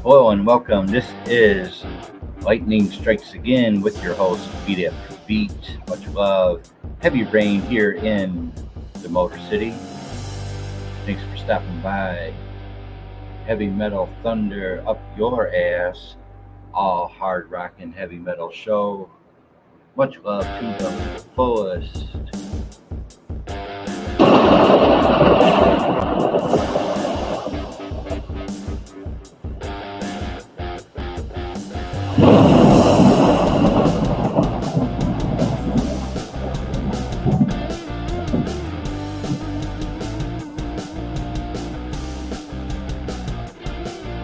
Hello and welcome. This is Lightning Strikes Again with your host, Beat After Beat. Much love. Heavy rain here in the Motor City. Thanks for stopping by. Heavy metal thunder up your ass. All hard rock and heavy metal show. Much love to the fullest.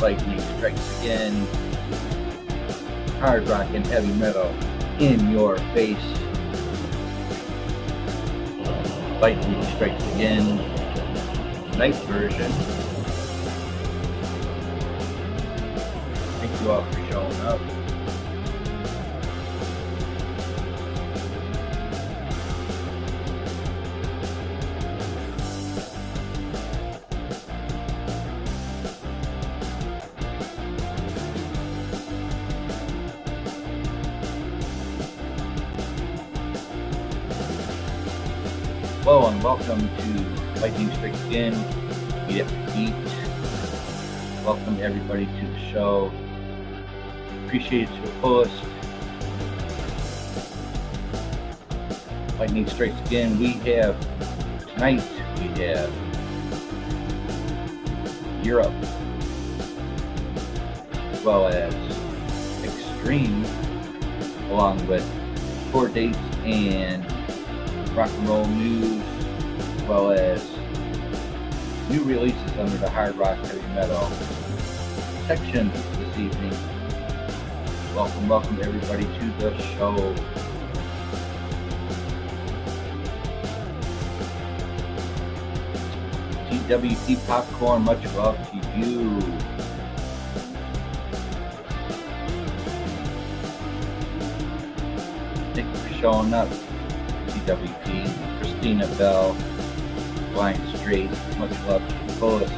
Lightning strikes again. Hard rock and heavy metal in your face. Lightning strikes again. Night version. Thank you all for showing up. Hello and welcome to Lightning Strikes Again, Beat After Beat. Welcome everybody to the show. Appreciate it to the fullest. Lightning Strikes Again. Tonight we have Europe, as well as Extreme, along with tour dates and rock and roll news, as well as new releases under the hard rock heavy metal section this evening. Welcome everybody to the show. TWP Popcorn, much love to you. Thank you for showing up. TWP, Christina Bell, Blind Straight, much love to the fullest.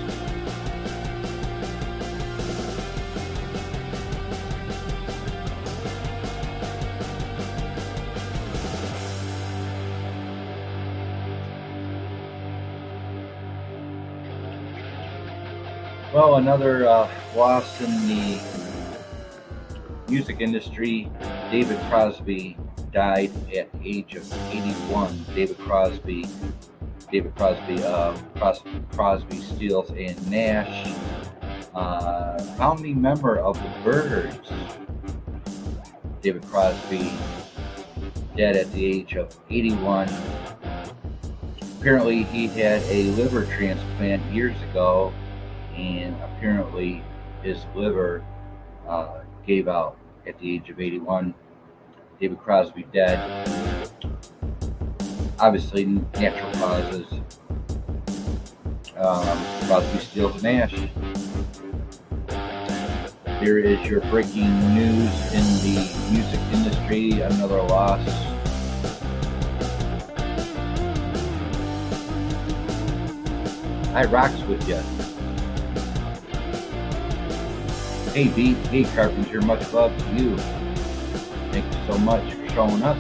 Well, another loss in the music industry. David Crosby died at the age of 81. David Crosby, Crosby, Stills and Nash, founding member of the Byrds. David Crosby dead at the age of 81. Apparently he had a liver transplant years ago, and apparently his liver gave out at the age of 81. David Crosby dead. Obviously, natural causes. Crosby, Stills, and Nash. There is your breaking news in the music industry. Another loss. I rocks with you. Hey, Beat. Hey, Carpenter. Much love to you. Thank you so much for showing up.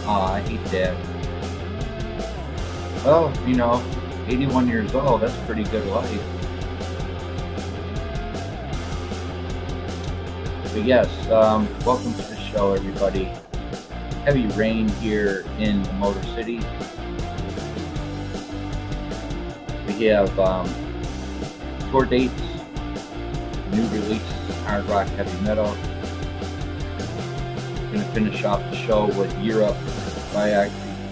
I hate that. Well, 81 years old, that's pretty good life. But yes, welcome to the show, everybody. Heavy rain here in the Motor City. We have tour dates, new releases, hard rock, heavy metal. Going to finish off the show with Europe,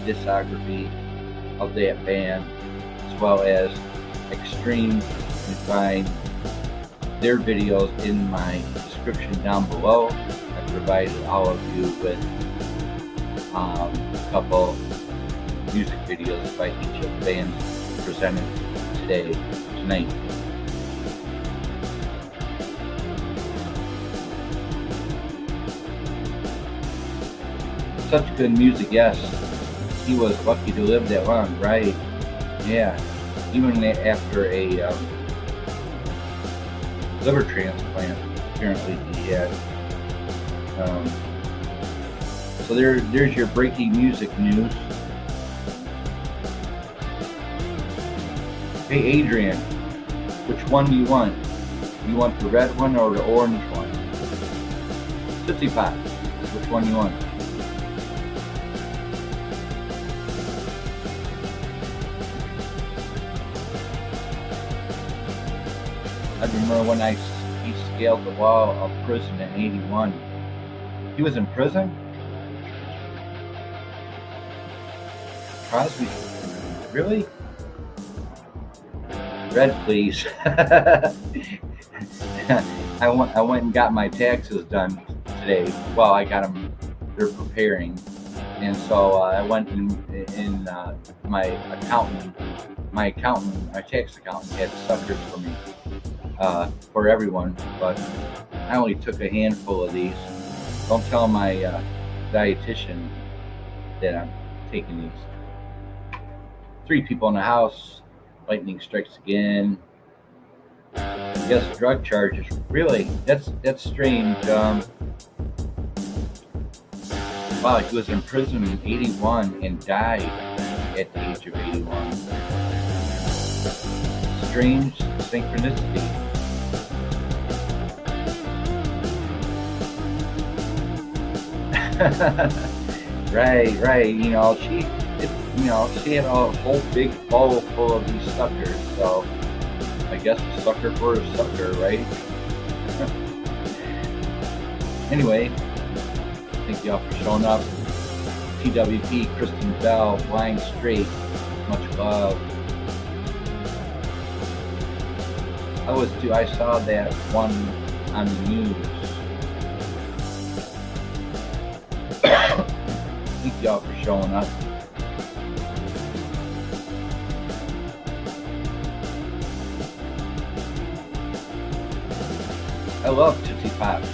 discography of that band, as well as Extreme. You can find their videos in my description down below. I provided all of you with a couple music videos by each of the bands presented tonight. Such good music, yes. he was lucky to live that long, right? Yeah. Even after a liver transplant, apparently he had. So there's your breaking music news. Hey Adrian, which one do you want? You want the red one or the orange one? Tootsie Pops, which one do you want? I remember when he scaled the wall of prison in '81. He was in prison? Crosby? Really? Red, please. I went and got my taxes done today. Well, I got them. They're preparing, and so I went in my tax accountant had suckers for me, for everyone. But I only took a handful of these. Don't tell my dietitian that I'm taking these. 3 people in the house. Lightning strikes again. Yes, drug charges. Really? That's strange. Wow, he was in prison in '81 and died at the age of 81. Strange synchronicity. Right. She had a whole big bowl full of these suckers, so I guess a sucker for a sucker, right? Anyway, thank y'all for showing up. TWP, Kristen Bell, Flying Straight, much love. I saw that one on the news. Thank y'all for showing up. I love Tootsie Pops.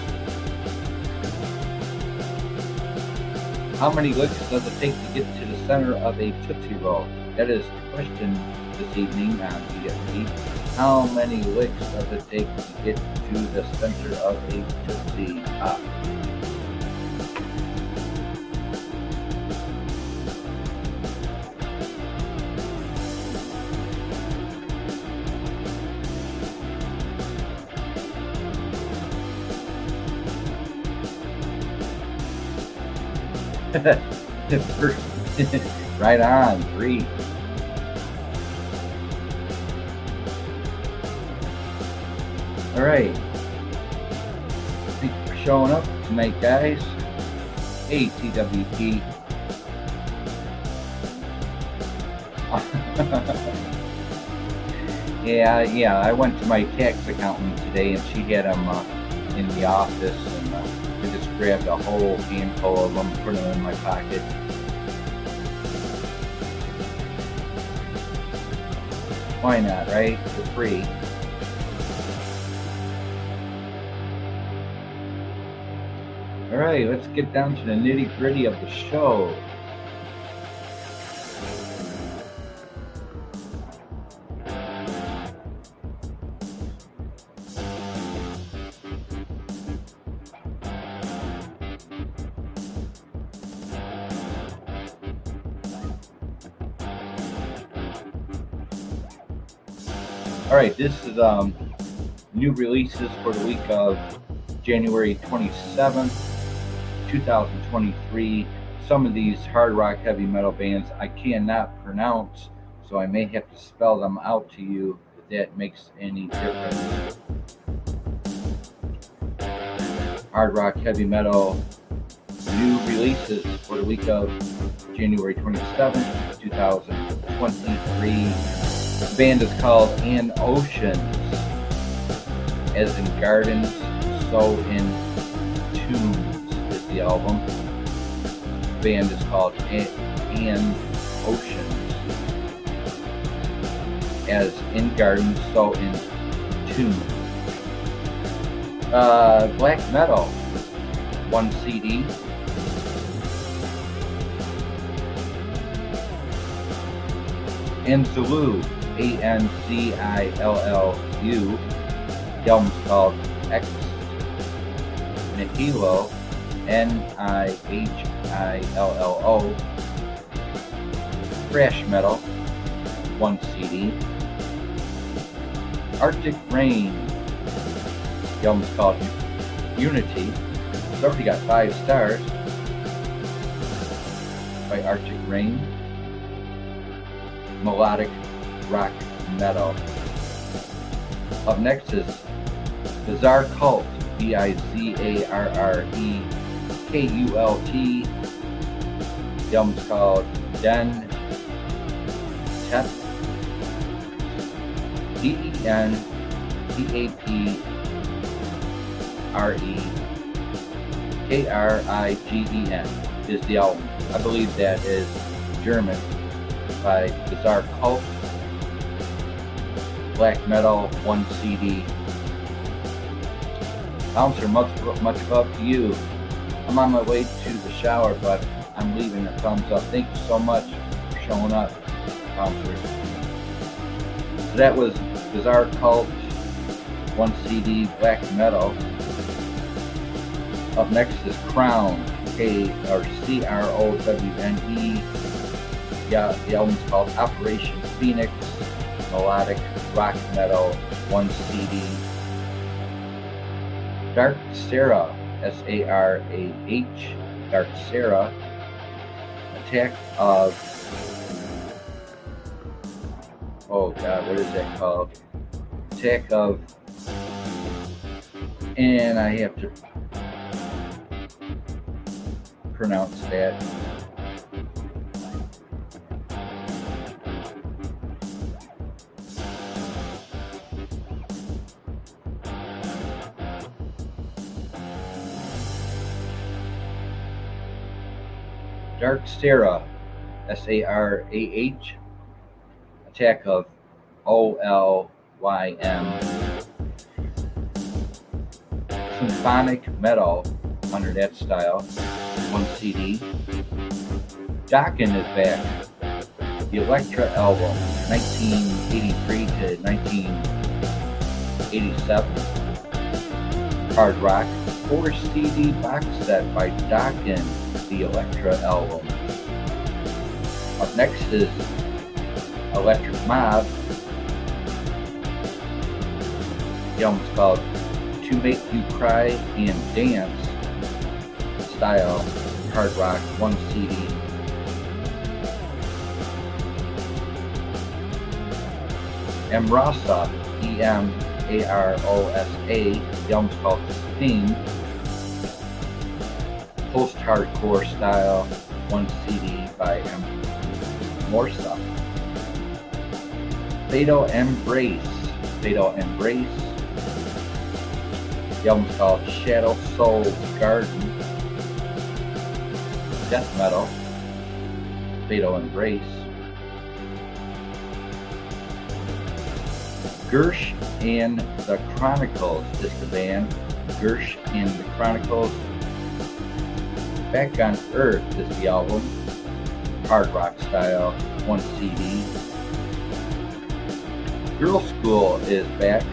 How many licks does it take to get to the center of a Tootsie Roll? That is the question this evening on BFD. How many licks does it take to get to the center of a Tootsie Pop? Right on, 3. All right. Thank you for showing up tonight, guys. Hey, TWP. Yeah. I went to my tax accountant today, and she had them in the office, and I just grabbed a whole handful of them, put them in my pocket. Why not, right? For free. All right, let's get down to the nitty-gritty of the show. All right, this is new releases for the week of January 27th, 2023. Some of these hard rock heavy metal bands I cannot pronounce, so I may have to spell them out to you if that makes any difference. Hard rock heavy metal new releases for the week of January 27th, 2023. The band is called An Oceans, as in gardens, so in tunes is the album. The band is called An Oceans, as in gardens, so in tunes. Black metal, 1 CD. Anzillu, Anzillu. The album's called Ex Nihilo, Nihillo. Thrash Metal, 1 CD. Arctic Rain, the album's called Unity. It's already got 5 stars by Arctic Rain. Melodic rock metal. Up next is Bizarre Cult, Bizarrekult. The album's called Den Tep, DENTEPREKRIGEN is the album. I believe that is German, by Bizarre Cult. Black metal, 1 CD. Bouncer, much love to you. I'm on my way to the shower, but I'm leaving a thumbs up. Thank you so much for showing up, Bouncer. So that was Bizarre Cult, 1 CD, black metal. Up next is Crown, CROWNE. Yeah, the album's called Operation Phoenix, melodic rock metal, 1 CD. Dark Sarah, SARAH, Dark Sarah. Attack of, oh god, what is that called? Attack of, and I have to pronounce that. Dark Sarah, SARAH, Attack of OLYM. Symphonic metal under that style, 1 CD. Dokken is back. The Elektra album, 1983 to 1987. Hard rock, 4 CD box set by Dokken, the Elektra album. Up next is Electric Mob. The album's called To Make You Cry and Dance, style hard rock, 1 CD. Emrosa, EMAROSA. The album's called Sting, post-hardcore style, 1 CD by Emrosa. Fatal Embrace. The album's called Shadow Soul Garden, death metal, Fatal Embrace. Gersh and the Chronicles is the band. Gersh and the Chronicles. Back on Earth is the album, hard rock style, 1 CD. Girl School is back.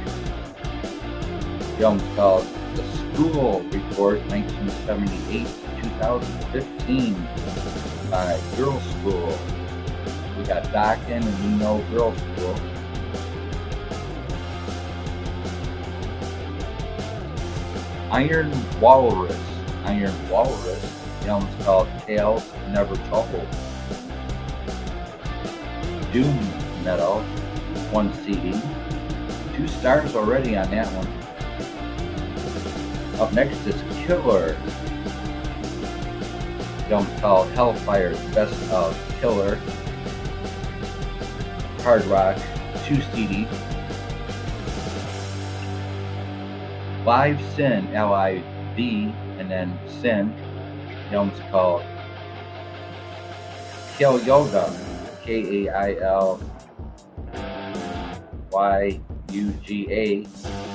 The album's called The School Report, 1978 to 2015 by Girl School. We got Dokken and we know Girl School. Iron Walrus. The album's called Tales Never Told. Doom Metal, 1 CD. 2 stars already on that one. Up next is Killer. The album's called Hellfire, Best of Killer. Hard rock, 2 CD. Live Sin, LIV, and then Sin. The album's called Kill Yoga, KAILYUGA.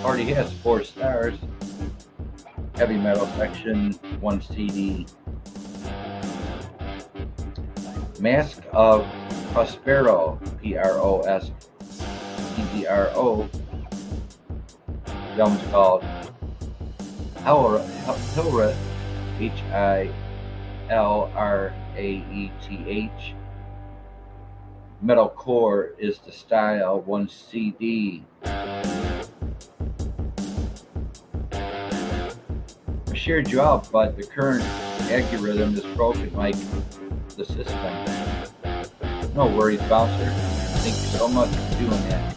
Already has 4 stars. Heavy metal section, 1 CD. Mask of Prospero, Prospero. The album's called Hilraeth, Hilraeth. Metalcore is the style, 1 CD. I shared you out, but the current algorithm is broken like the system. No worries, bouncer. Thank you so much for doing that.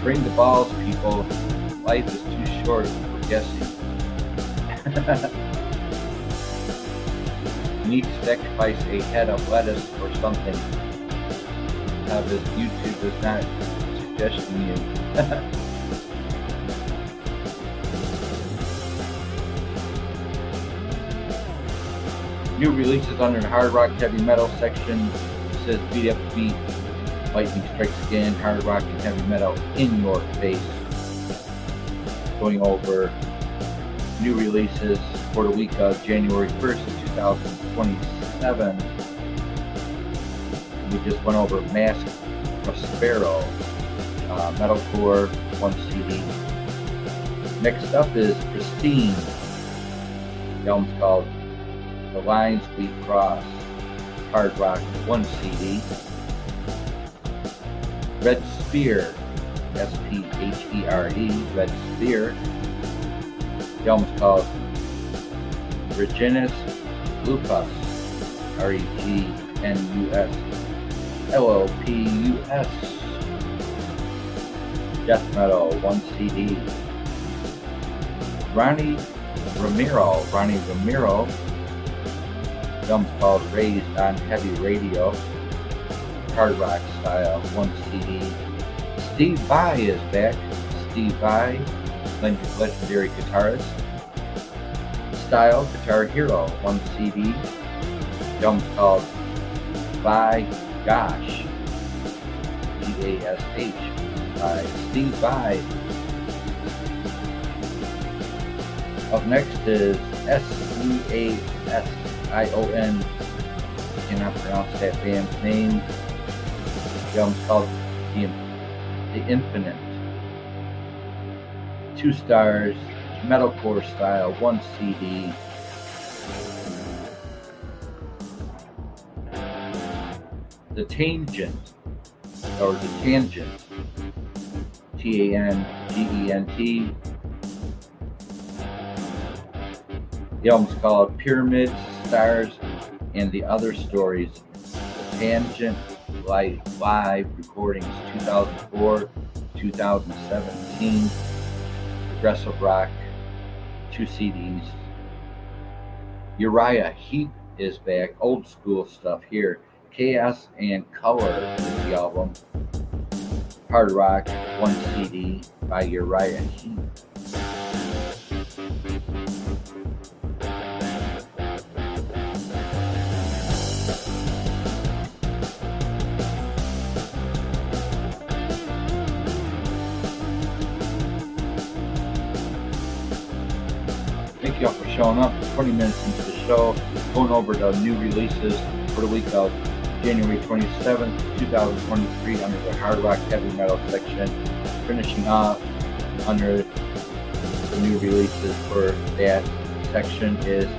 Bring the balls, people. Life is too short for guessing. You need to sacrifice a head of lettuce or something. This YouTube is not suggesting you. New releases under the hard rock heavy metal section. It says Beat After Beat, Lightning Strikes Again, hard rock and heavy metal in your face. Going over new releases for the week of January 1st, 2027. We just went over Mask Prospero, Metalcore, 1 CD. Next up is Pristine. The album's called The Lines We Cross, hard rock, 1 CD. Red Spear, S-P-H-E-R-E, Red Spear. The album's called Regenus Lupus, R-E-G-N-U-S, L-O-P-U-S. Death Metal, 1 CD. Ronnie Romero. The album's called Raised on Heavy Radio, hard rock style, 1 CD. Steve Vai is back. Steve Vai, legendary guitarist. Style, Guitar Hero, 1 CD. The album's called By Gosh, G-A-S-H, by Steve Vai. Up next is S-E-A-S-I-O-N. Cannot pronounce that band's name. The album's called The Infinite. 2 stars, metalcore style, 1 CD. The Tangent, T-A-N-G-E-N-T. The album's called Pyramids, Stars, and the Other Stories. The Tangent live recordings, 2004-2017. Progressive rock, 2 CDs. Uriah Heep is back. Old school stuff here. Chaos and Color is the album. Hard rock, 1 CD by Uriah Heep. Thank you all for showing up. 20 minutes into the show, going over the new releases for the week of January 27th, 2023 under the hard rock heavy metal section. Finishing off under the new releases for that section is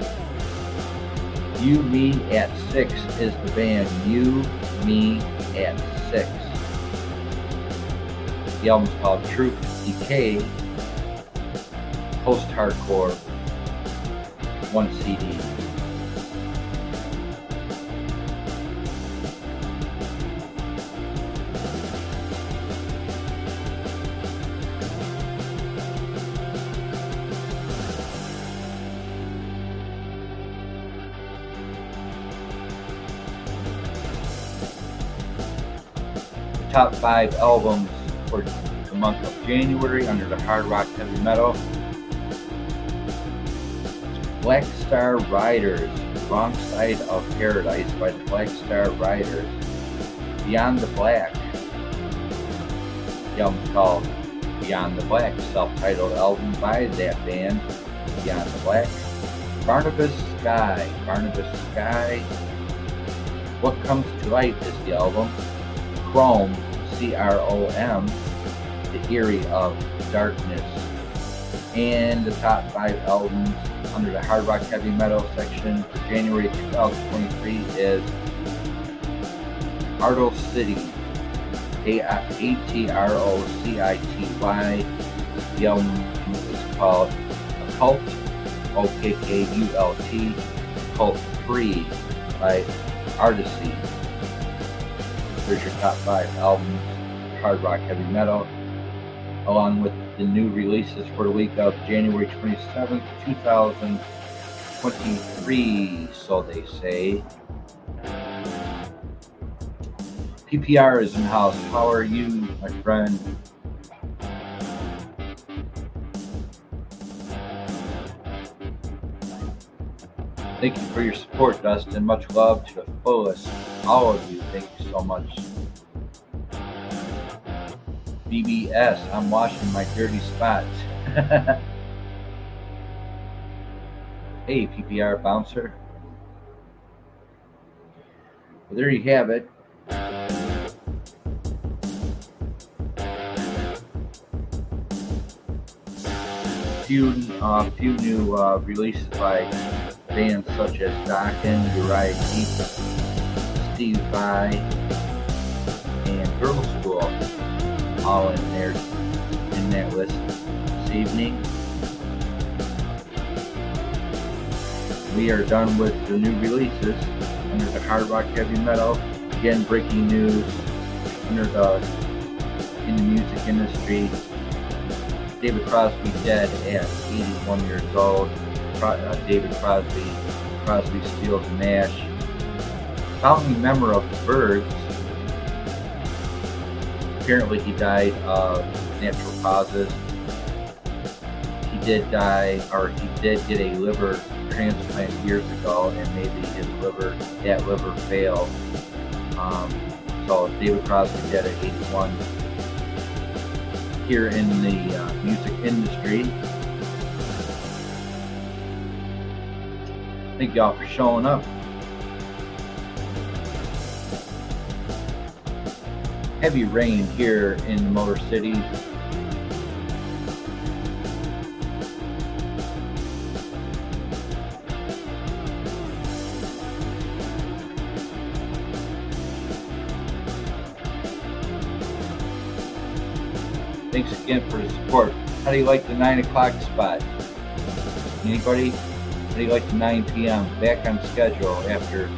You Me at 6 is the band. You Me at 6. The album's called Truth Decay, post-hardcore, 1 CD. Top 5 albums for the month of January under the hard rock heavy metal. Black Star Riders, Wrong Side of Paradise by the Black Star Riders. Beyond the Black. The album's called Beyond the Black, self-titled album by that band, Beyond the Black. Barnabas Sky, Barnabas Sky. What Comes to Light is the album. Chrome, C-R-O-M, The Eerie of Darkness. And the top 5 albums under the hard rock heavy metal section for January 2023 is Arto City, A-T-R-O-C-I-T-Y. The album is called Occult, O-K-K-U-L-T, Cult Free by Artisy. There's your top 5 albums, hard rock heavy metal, along with the new releases for the week of January 27th, 2023, so they say. PPR is in house. How are you, my friend? Thank you for your support, Dustin. Much love to the fullest. All of you, thank you so much. BBS, I'm washing my dirty spots. Hey, PPR bouncer. Well, there you have it. Few new releases by bands such as Dokken, Uriah Heep, Steve Vai, and Girl School, all in there in that list this evening. We are done with the new releases under the hard rock heavy metal. Again, breaking news in the music industry. David Crosby dead at 81 years old. David Crosby, Stills and Nash. Founding member of the Byrds. Apparently he died of natural causes. He did get a liver transplant years ago, and maybe that liver failed. So David Crosby dead at 81. Here in the music industry. Thank y'all for showing up. Heavy rain here in the Motor City. Thanks again for the support. How do you like the 9 o'clock spot? Anybody? How do you like the 9 p.m.? Back on schedule after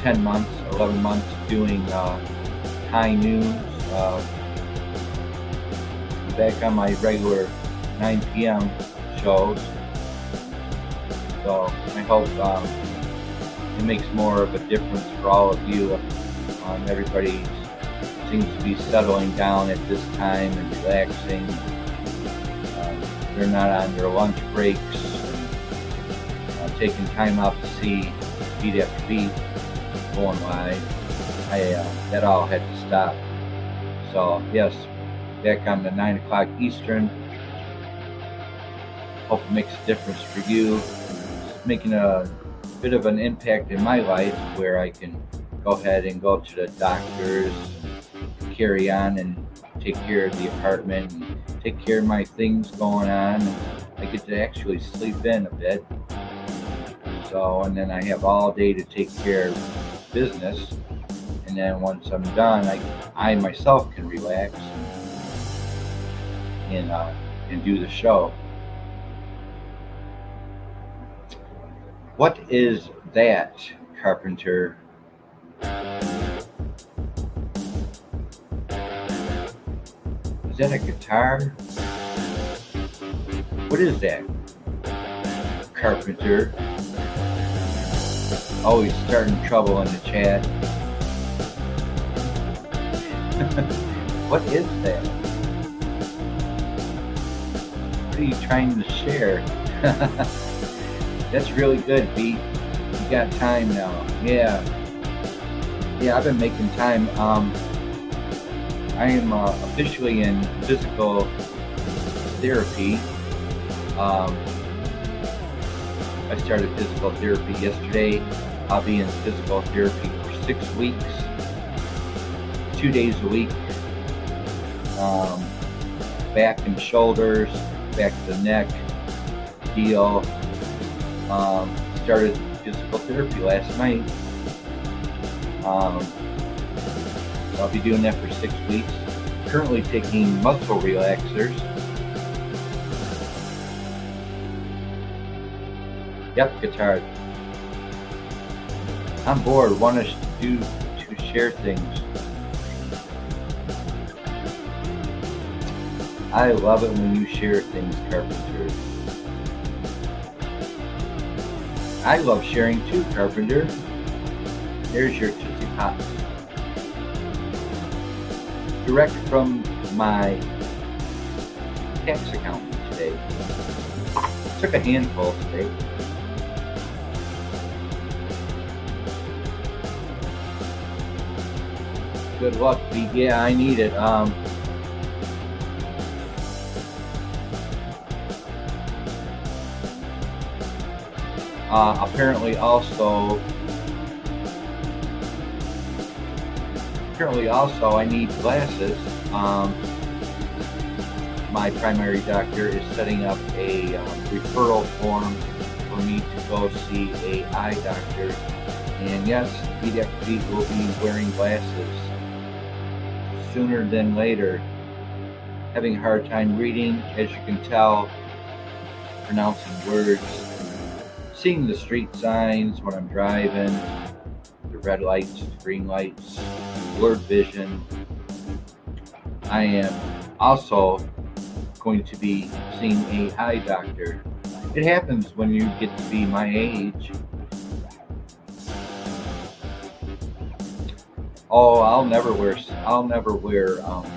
10 months, 11 months doing high news. Back on my regular 9 p.m. shows. So I hope it makes more of a difference for all of you. Everybody seems to be settling down at this time and relaxing. They're not on their lunch breaks, taking time out to see Beat After Beat going live. That all had to stop. So yes, back on the 9 o'clock Eastern. Hope it makes a difference for you. It's making a bit of an impact in my life where I can go ahead and go to the doctors, carry on and take care of the apartment and take care of my things going on. I get to actually sleep in a bit. So, and then I have all day to take care of business. And then once I'm done, I myself can relax and do the show. What is that, Carpenter? Is that a guitar? What is that, Carpenter? Oh, he's starting trouble in the chat. What is that? What are you trying to share? That's really good, Beat. You got time now. Yeah, I've been making time. I am officially in physical therapy. I started physical therapy yesterday. I'll be in physical therapy for 6 weeks, 2 days a week. Back and shoulders, back to the neck, heel. Started physical therapy last night. I'll be doing that for 6 weeks. Currently taking muscle relaxers. Yep, guitar. I'm bored. Want to share things. I love it when you share things, Carpenter. I love sharing too, Carpenter. There's your Tootsie Pops. Direct from my tax accountant today. Took a handful today. Good luck, Pete. Yeah, I need it. Apparently also I need glasses. My primary doctor is setting up a referral form for me to go see a eye doctor. And yes, BEATAFTERBEAT will be wearing glasses sooner than later. Having a hard time reading, as you can tell, pronouncing words, seeing the street signs when I'm driving, the red lights, the green lights, blurred vision. I am also going to be seeing a eye doctor. It happens when you get to be my age. Oh, I'll never wear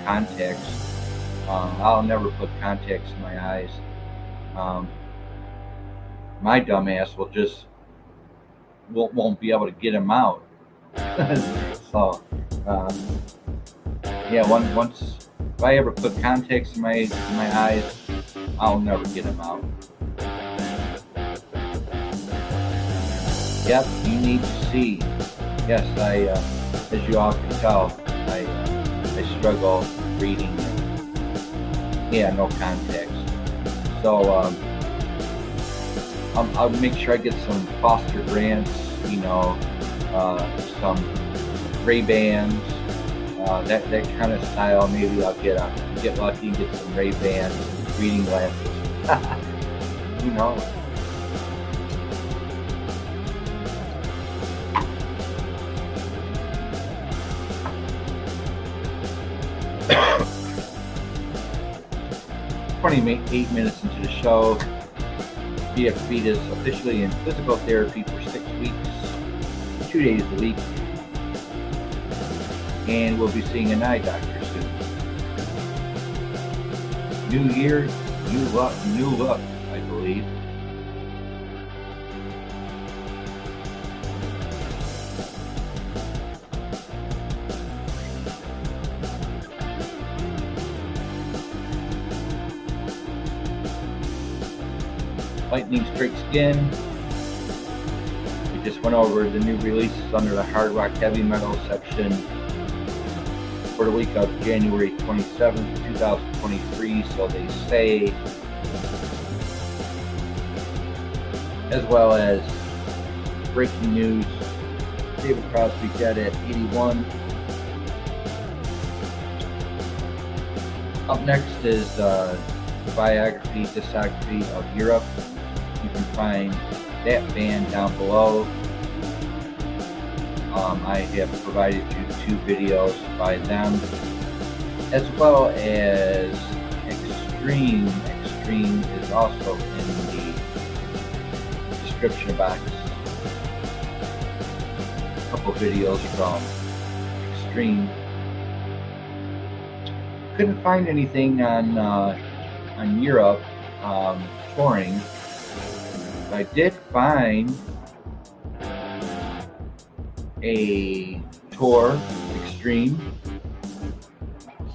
contacts. I'll never put contacts in my eyes. My dumbass won't be able to get them out. So, yeah, once if I ever put contacts in my eyes, I'll never get them out. Yep, you need to see. Yes, as you all can tell, I struggle reading. Yeah, no contacts. So I'll make sure I get some Foster grants, some Ray-Bans, that kind of style. Maybe I'll get lucky and get some Ray-Ban reading glasses. Who knows? $28 minutes into the show. BEATAFTERBEAT is officially in physical therapy for 6 weeks, 2 days a week, and we'll be seeing an eye doctor soon. New year, new luck, I believe. Lightning strikes again. We just went over the new releases under the hard rock heavy metal section for the week of January 27th, 2023, so they say, as well as breaking news, David Crosby dead at 81. Up next is biography, discography of Europe. You can find that band down below. I have provided you 2 videos by them, as well as Extreme. Extreme is also in the description box. A couple videos from Extreme. Couldn't find anything on Europe touring. I did find a tour. Extreme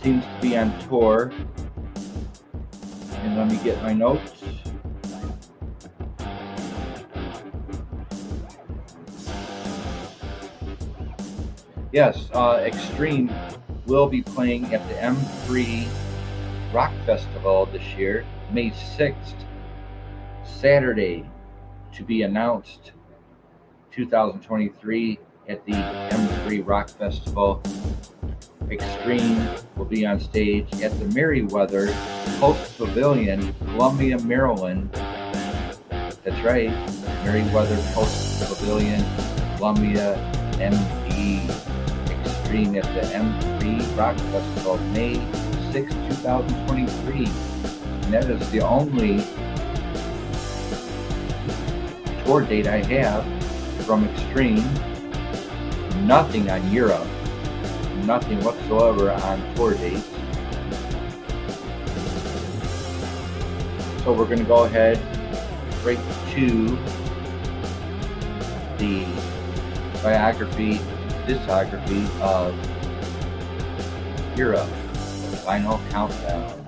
seems to be on tour, and let me get my notes. Yes, Extreme will be playing at the M3 Rock Festival this year, May 6th, Saturday, to be announced, 2023, at the M3 Rock Festival. Extreme will be on stage at the Merriweather Post Pavilion, Columbia, Maryland. That's right, Merriweather Post Pavilion, Columbia, MD. Extreme at the M3 Rock Festival, May 6, 2023. And that is the only tour date I have from Extreme. Nothing on Europe. Nothing whatsoever on tour dates. So we're going to go ahead right to the discography of Europe, Final Countdown.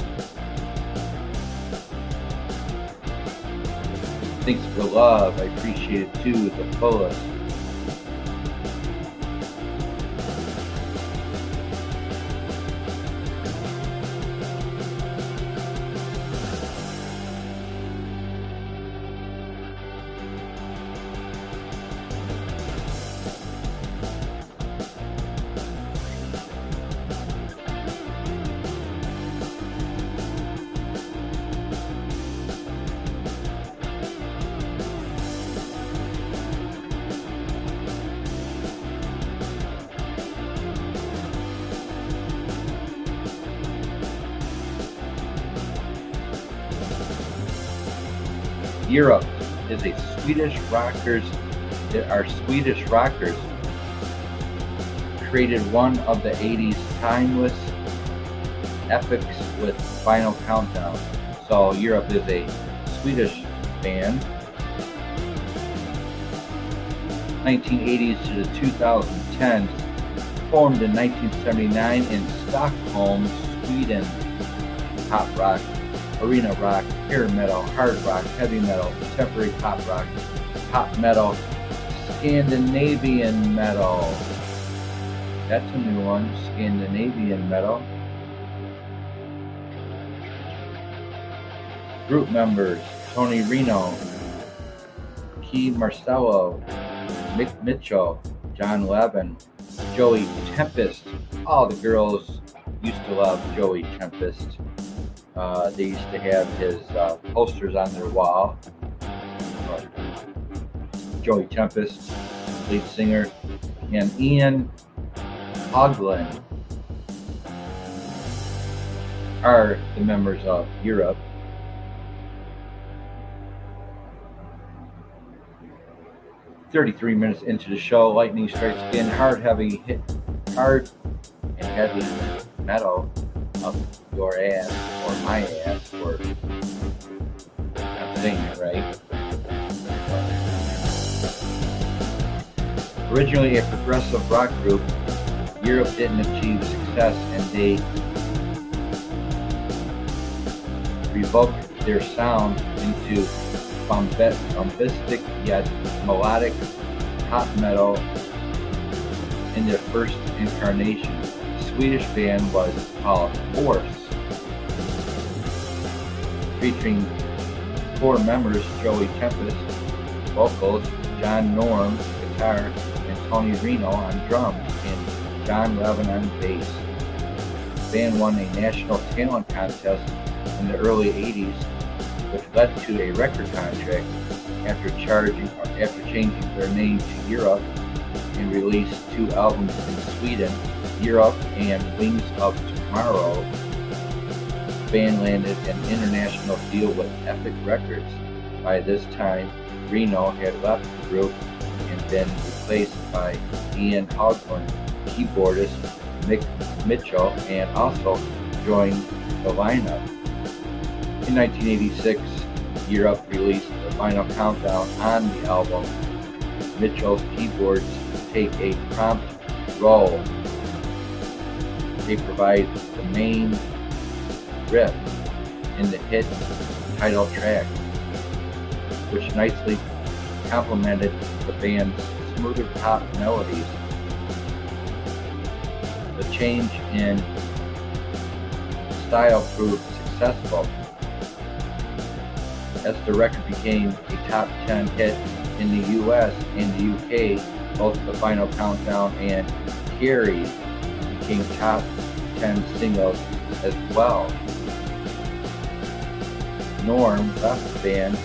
Thanks for the love. I appreciate it too, the fullest. Europe is a Swedish rockers. Our Swedish rockers created one of the 80s timeless epics with Final Countdown. So Europe is a Swedish band. 1980s to the 2010s, formed in 1979 in Stockholm, Sweden. Pop rock, arena rock, hair metal, hard rock, heavy metal, contemporary pop rock, pop metal, Scandinavian metal. That's a new one, Scandinavian metal. Group members: Tony Reno, Key Marcello, Mick Mitchell, John Levin, Joey Tempest. All the girls used to love Joey Tempest. They used to have his posters on their wall. Joey Tempest, lead singer, and Ian Haugland are the members of Europe. "33 minutes into the show, lightning strikes again. Hard and heavy metal up your ass, or my ass, or I'm saying it right. Originally a progressive rock group, Europe didn't achieve success, and they revoked their sound into bombastic yet melodic pop metal in their first incarnation. The Swedish band was called Force, featuring 4 members: Joey Tempest, vocals, John Norm, guitar, and Tony Reno on drums, and John Levin on bass. The band won a national talent contest in the early 80s, which led to a record contract after changing their name to Europe, and released 2 albums in Sweden, Europe and Wings of Tomorrow. The band landed an international deal with Epic Records. By this time, Reno had left the group and been replaced by Ian Haugland, keyboardist Mick Mitchell, and also joined the lineup. In 1986, Europe released the Final Countdown on the album. Mitchell's keyboards take a prompt role. They provide the main riff in the hit title track, which nicely complemented the band's smoother pop melodies. The change in style proved successful, as the record became a top 10 hit in the US and the UK. Both The Final Countdown and Carrie became top 10 singles as well. Norm left the band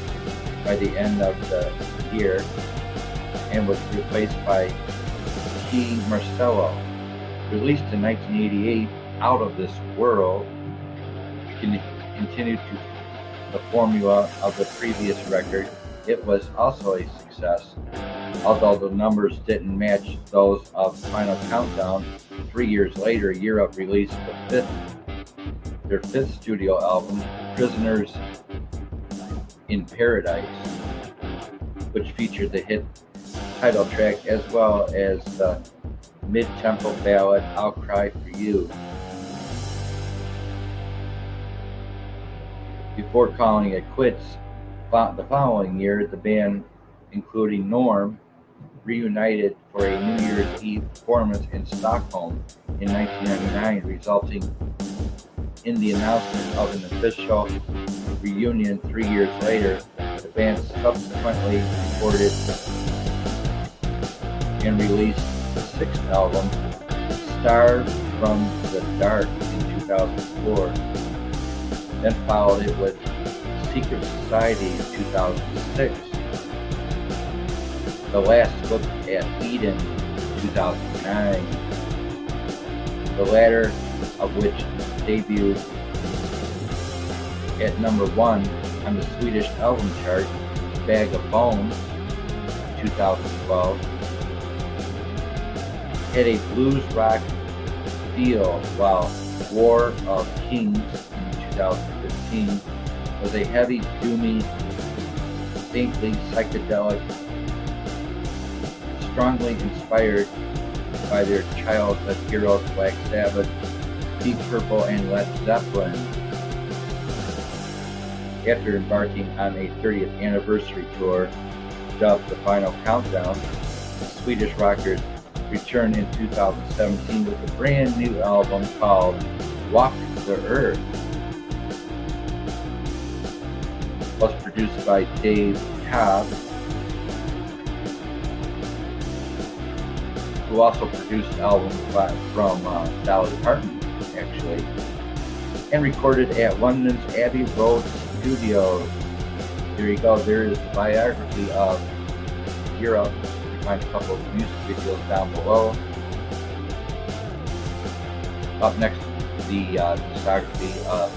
by the end of the year and was replaced by Key Marcello. Released in 1988, Out of This World continued to the formula of the previous record. It was also a success, although the numbers didn't match those of Final Countdown. 3 years later, Europe released their fifth studio album, Prisoners in Paradise, which featured the hit title track as well as the mid-tempo ballad I'll Cry For You. Before calling it quits, the following year, the band, including Norm, reunited for a New Year's Eve performance in Stockholm in 1999, resulting in the announcement of an official reunion 3 years later. The band subsequently recorded and released the sixth album, Star from the Dark, in 2004. Then followed it with Secret Society in 2006. The Last Look at Eden in 2009. The latter of which debuted at number 1 on the Swedish album chart, Bag of Bones, in 2012. Had a blues rock feel, while War of Kings in 2015 was a heavy, doomy, faintly psychedelic, strongly inspired by their childhood heroes Black Sabbath, Deep Purple, and Led Zeppelin. After embarking on a 30th anniversary tour dubbed The Final Countdown, the Swedish rockers returned in 2017 with a brand new album called Walk the Earth. It was produced by Dave Cobb, who also produced albums from Dolly Parton, actually, and recorded at London's Abbey Road Studios. There you go. There is the biography of Europe. You can find a couple of music videos down below. Up next, the discography of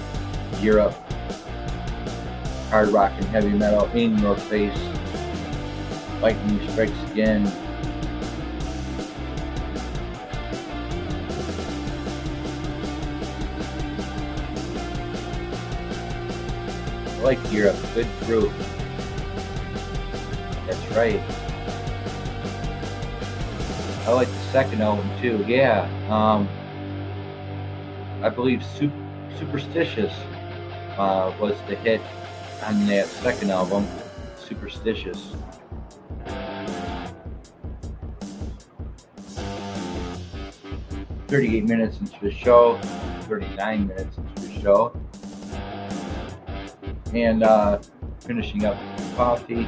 Europe, hard rock and heavy metal, In Your Face, Lightning Strikes Again, I like Europe, good group. That's right. I like the second album too. Yeah, I believe Superstitious was the hit on that second album, Superstitious. "38 minutes into the show, 39 minutes into the show. And finishing up with coffee.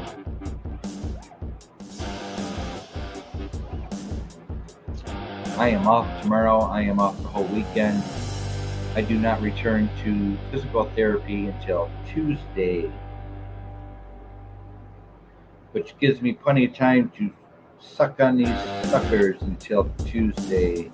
I am off tomorrow. I am off the whole weekend. I do not return to physical therapy until Tuesday, which gives me plenty of time to suck on these suckers until Tuesday.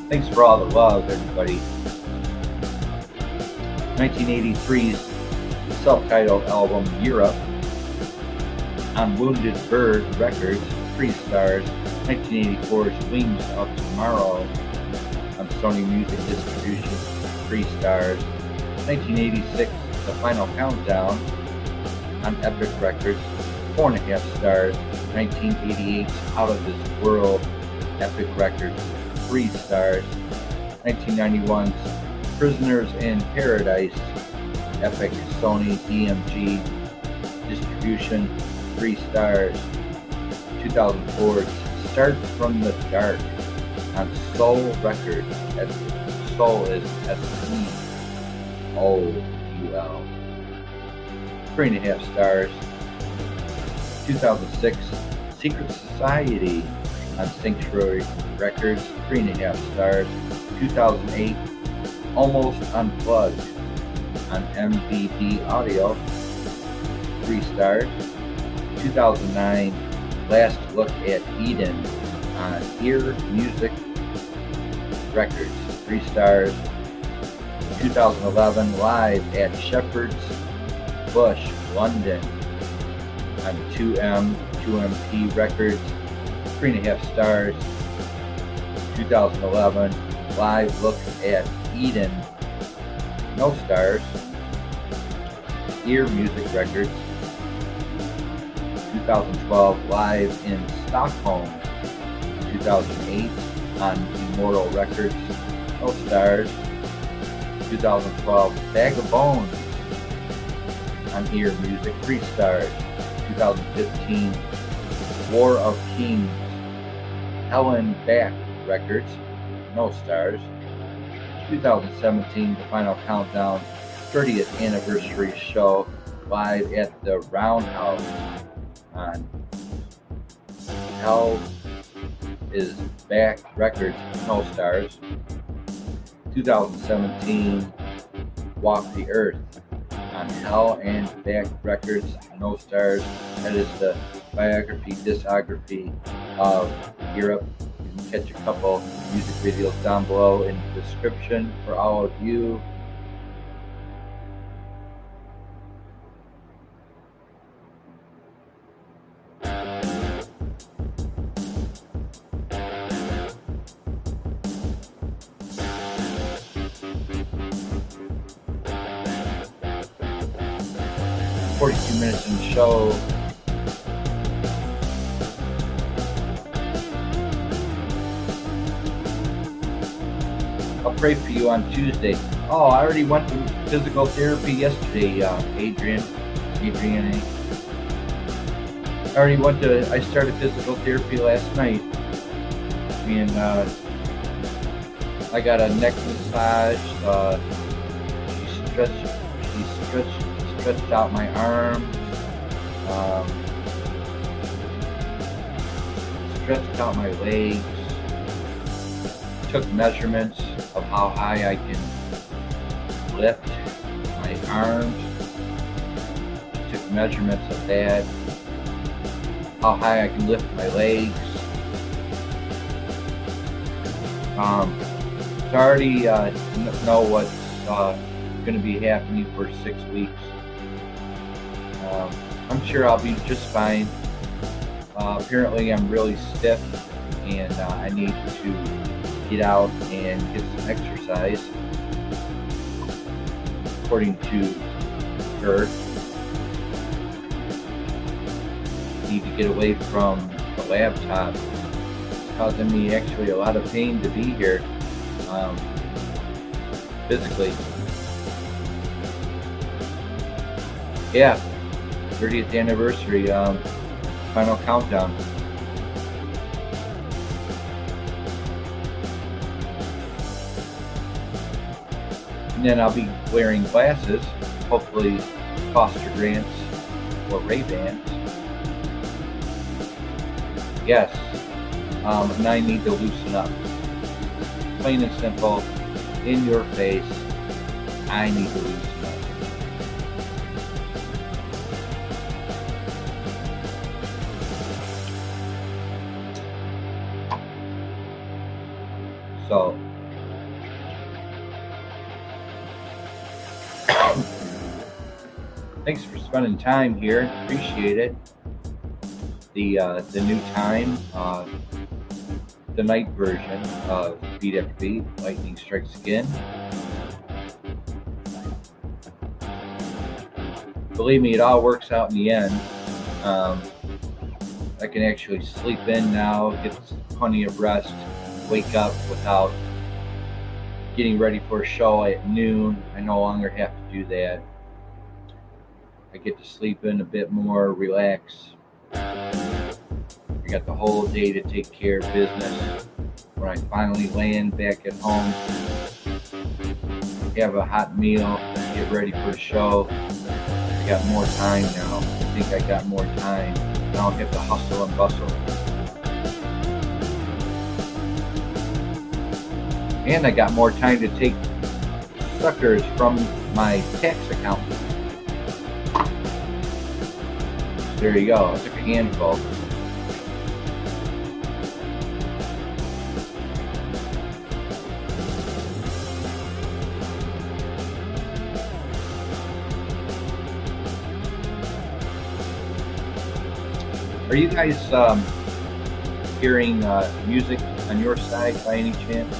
Thanks for all the love, everybody. 1983's self-titled album, Europe, on Wounded Bird Records, 3 stars. 1984's Wings of Tomorrow on Sony Music Distribution, 3 stars. 1986, The Final Countdown on Epic Records, 4.5 stars. 1988's Out of This World, Epic Records, 3 stars. 1991's Prisoners in Paradise, Epic Sony DMG distribution, 3 stars. 2004's Start from the Dark on Soul Records. Soul is SEOUL. 3.5 stars. 2006 Secret Society on Sanctuary Records, 3.5 stars. 2008 Almost Unplugged on MVD Audio, 3 stars. 2009 Last Look at Eden on Ear Music Records, 3 stars. 2011 Live at Shepherd's Bush, London on 2MP Records, 3.5 stars. 2011 Live Look at Eden, no stars. Ear Music Records. 2012 Live in Stockholm. 2008 on Immortal Records, no stars. 2012 Bag of Bones on Ear Music, 3 stars. 2015 War of Kings, Helen Back Records, no stars. 2017 The Final Countdown 30th Anniversary Show live at the Roundhouse on Hell is Back Records, no stars. 2017 Walk the Earth on Hell and Back Records, no stars. That is the biography, discography of Europe. You can catch a couple music videos down below in the description for all of you. Minutes in the show. I'll pray for you on Tuesday. Oh, I already went to physical therapy yesterday, Adrian. I started physical therapy last night. And I got a neck massage. She stretched out my arms, stretched out my legs, took measurements of how high I can lift my arms, took measurements of that, how high I can lift my legs. So I already know what's going to be happening for 6 weeks. I'm sure I'll be just fine. Apparently I'm really stiff and I need to get out and get some exercise, according to her. Need to get away from the laptop. It's causing me actually a lot of pain to be here, physically. Yeah, 30th anniversary, Final Countdown. And then I'll be wearing glasses, hopefully Foster Grants or Ray-Bans. Yes, and I need to loosen up. Plain and simple, in your face, I need to loosen up. So, thanks for spending time here. Appreciate it. The new time, the night version of Beat After Beat, Lightning Strikes Again. Believe me, it all works out in the end. I can actually sleep in now, get plenty of rest, wake up without getting ready for a show at noon. I no longer have to do that. I get to sleep in a bit more, relax. I got the whole day to take care of business. When I finally land back at home, have a hot meal, get ready for the show. I got more time now. I think I got more time. I don't have to hustle and bustle. And I got more time to take suckers from my tax accountant. There you go. I took a handful. Are you guys hearing music on your side by any chance?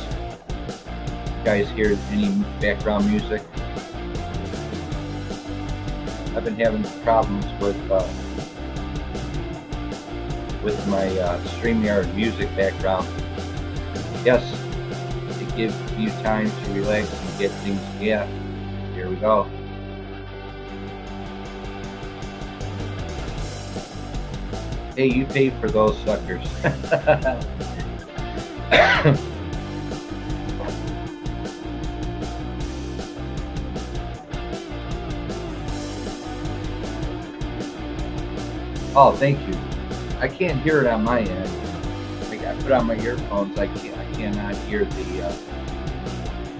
You guys hear any background music? I've been having problems with my StreamYard music background. Yes, it gives you time to relax and get things. Yeah, here we go. Hey, you paid for those suckers. Oh, thank you. I can't hear it on my end. Like, I put on my earphones. I cannot hear the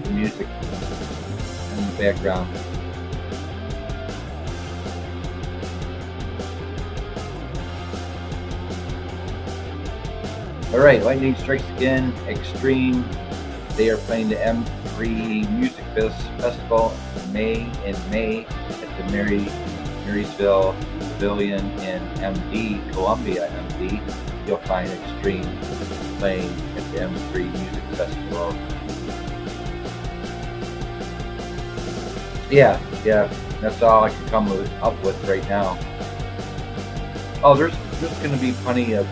music in the background. All right, lightning strikes again. Extreme. They are playing the M3 Music Festival in May at the Marysville Pavilion in MD, Columbia, MD. You'll find Extreme playing at the M3 Music Festival. Yeah, that's all I can come up with right now. Oh, there's going to be plenty of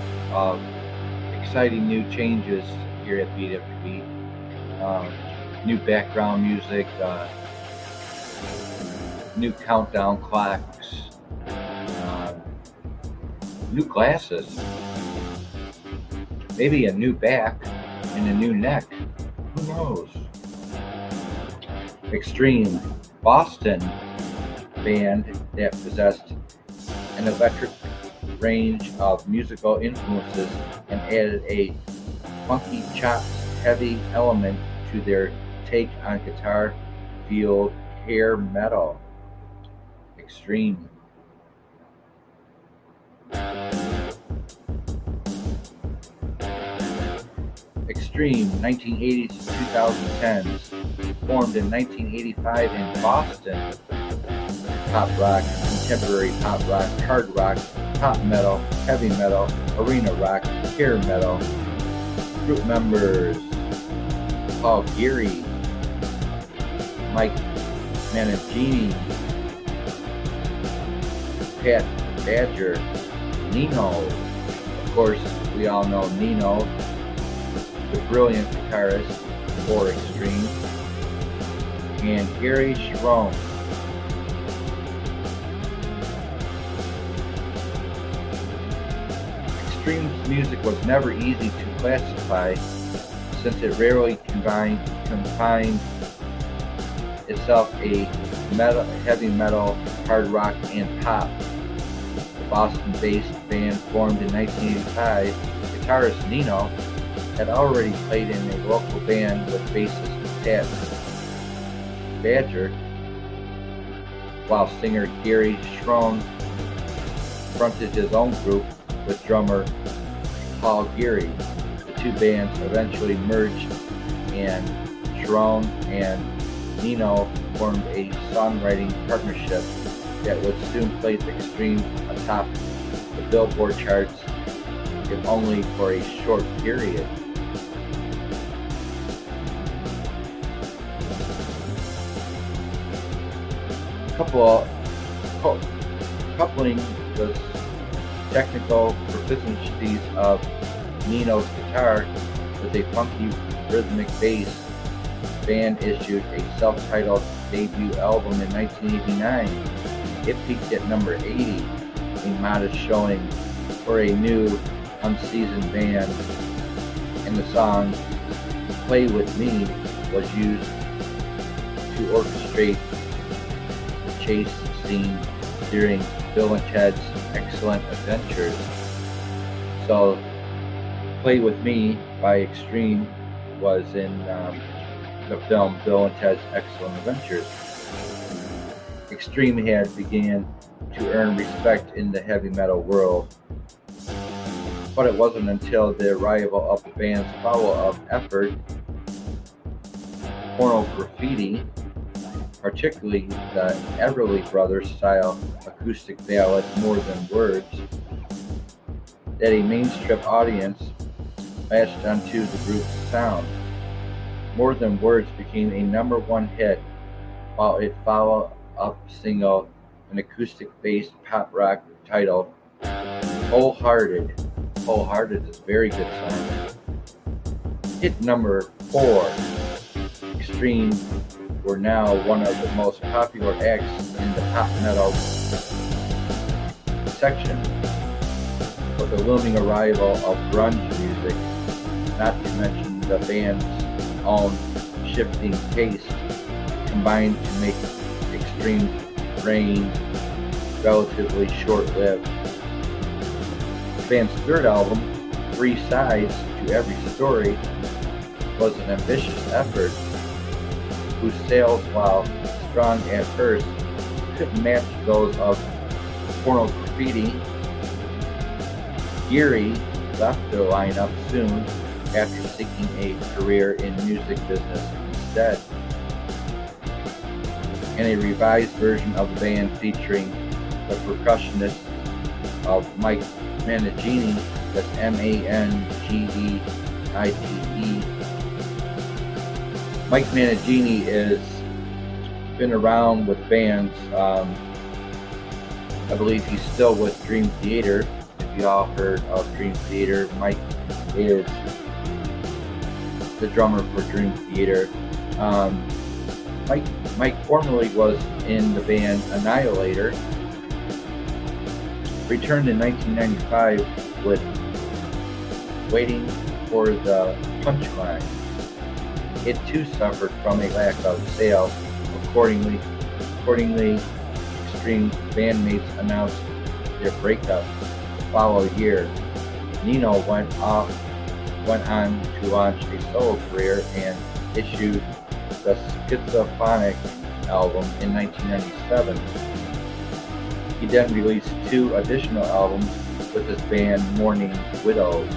exciting new changes here at Beat After Beat. New background music, new countdown clocks, new glasses, maybe a new back and a new neck. Who knows? Extreme, Boston band that possessed an electric range of musical influences and added a funky chops heavy element to their take on guitar fueled hair metal. Extreme. Extreme 1980s to 2010s, formed in 1985 in Boston. Pop rock, contemporary pop rock, hard rock, pop metal, heavy metal, arena rock, hair metal. Group members: Paul Geary, Mike Managini, Pat Badger, Nino. Of course, we all know Nino, the brilliant guitarist for Extreme, and Gary Schroen. Extreme's music was never easy to classify, since it rarely confined itself a heavy metal, hard rock, and pop. The Boston-based band formed in 1985, guitarist Nino had already played in a local band with bassist Pat Badger, while singer Gary Schroen fronted his own group with drummer Paul Geary. The two bands eventually merged, and Schroen and Nino formed a songwriting partnership that would soon place Extreme atop the Billboard charts, if only for a short period. Coupling technical proficiencies of Nino's guitar with a funky rhythmic bass, the band issued a self-titled debut album in 1989. It peaked at number 80, a modest showing for a new, unseasoned band, and the song "Play With Me" was used to orchestrate the chase scene during Bill and Ted's Excellent Adventures. So, "Play With Me" by Extreme was in the film Bill and Ted's Excellent Adventures. Extreme had began to earn respect in the heavy metal world, but it wasn't until the arrival of the band's follow-up effort, Pornography, particularly the Everly Brothers style acoustic ballad "More Than Words," that a mainstream audience latched onto the group's sound. "More Than Words" became a #1 hit, while its follow-up single, an acoustic-based pop rock titled "Wholehearted." Wholehearted is a very good song. Hit number 4. Extreme were now one of the most popular acts in the pop metal section. With the looming arrival of grunge music, not to mention the band's own shifting taste, combined to make Extreme's reign relatively short-lived. The band's third album, "Three Sides to Every Story," was an ambitious effort whose sales, while strong at first, couldn't match those of Pornography. Geary left the lineup soon after seeking a career in music business instead. And a revised version of the band featuring the percussionist of Mike Mangini, that's Mangeite. Mike Mangini has been around with bands. I believe he's still with Dream Theater. If you all heard of Dream Theater, Mike is the drummer for Dream Theater. Mike formerly was in the band Annihilator. Returned in 1995 with "Waiting for the Punchline." It too suffered from a lack of sales. Accordingly, Extreme bandmates announced their breakup the following year. Nino went on to launch a solo career and issued the Schizophonic album in 1997. He then released 2 additional albums with his band Mourning Widows.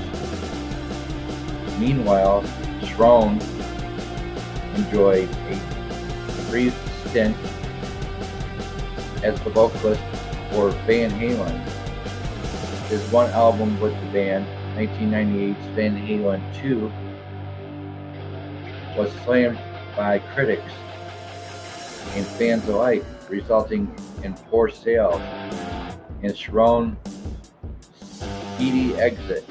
Meanwhile, Sharon enjoyed a brief stint as the vocalist for Van Halen. His one album with the band, 1998's Van Halen 2, was slammed by critics and fans alike, resulting in poor sales and Sharon's speedy exit.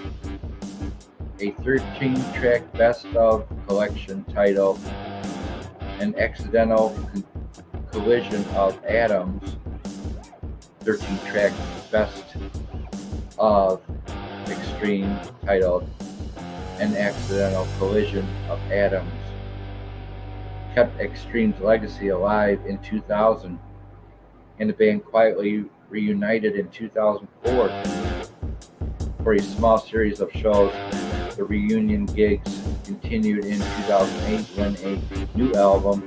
A 13-track best-of collection titled "An Accidental Collision of Atoms," 13-track best-of Extreme titled "An Accidental Collision of Atoms," kept Extreme's legacy alive in 2000, and the band quietly reunited in 2004 for a small series of shows. The reunion gigs continued in 2008 when a new album,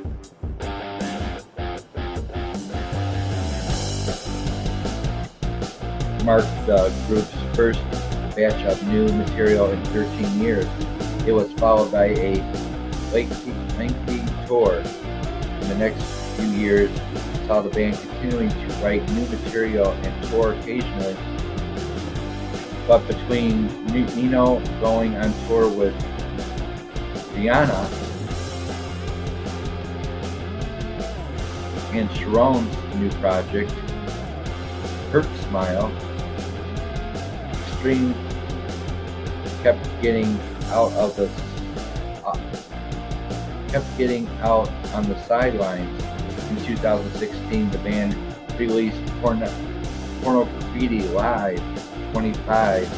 marked the group's first batch of new material in 13 years. It was followed by a lengthy tour. In the next few years, saw the band continuing to write new material and tour occasionally. But between Nino going on tour with Rihanna and Sharon's new project, Hurt Smile, Extreme kept getting out of the kept getting out on the sidelines. In 2016, the band released Porno Graffiti Live 25,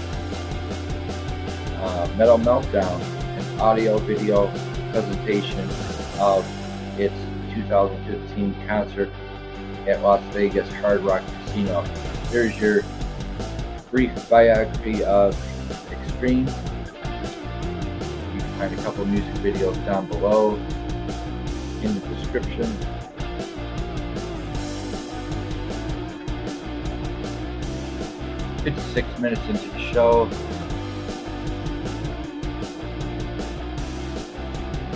Metal Meltdown, an audio-video presentation of its 2015 concert at Las Vegas Hard Rock Casino. There's your brief biography of Extreme. You can find a couple of music videos down below in the description. It's 6 minutes into the show.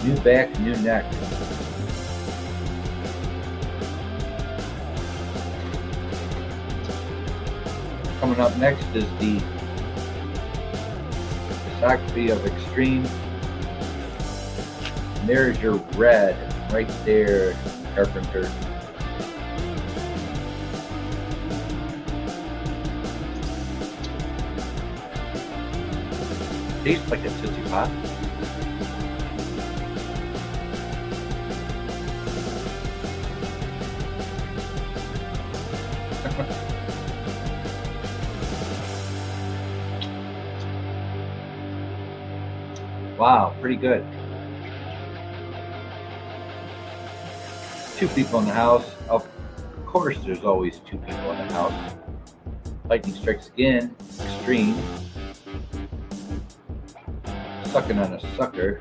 New back, new neck. Coming up next is the discography of Extreme. And there's your red right there, Carpenter. Tastes like a Tootsie Pop. Wow, pretty good. 2 people in the house. Of course, there's always 2 people in the house. Lightning Strikes Again, Extreme. Sucking on a Sucker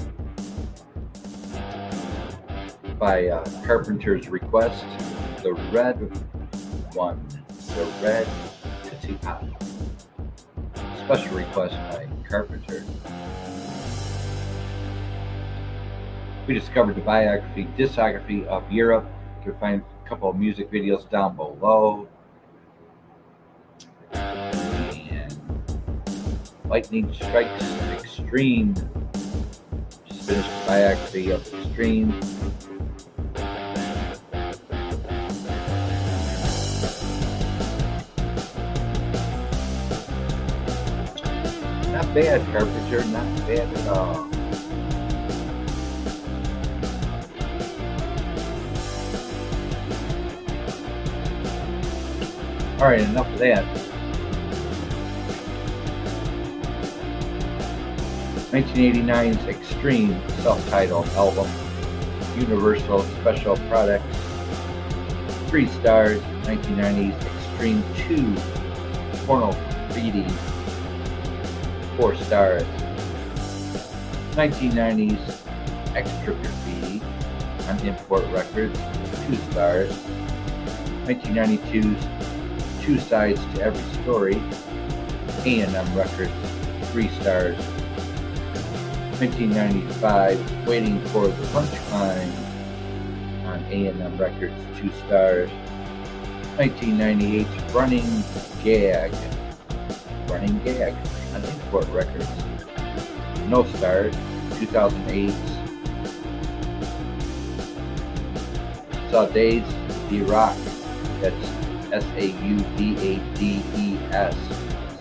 by Carpenter's request. The red one, the red Tootsie Pop. Special request by Carpenter. We discovered the biography, discography of Europe. You can find a couple of music videos down below. And Lightning Strikes Extreme. Just finished the biography of Extreme. Not bad, Carpenter, not bad at all. Alright, enough of that. 1989's Extreme self-titled album, Universal Special Products, 3 stars. 1990's Extreme 2, Porno Graffiti, 4 stars. 1990's Extra Graffiti on Import Records, 2 stars. 1992's 2 Sides to Every Story, A&M Records, 3 stars. 1995, Waiting for the Punchline on A&M Records, 2 stars. 1998's Running Gag on Import Records, no stars. 2008's Saudades D-Rock, that's Saudades,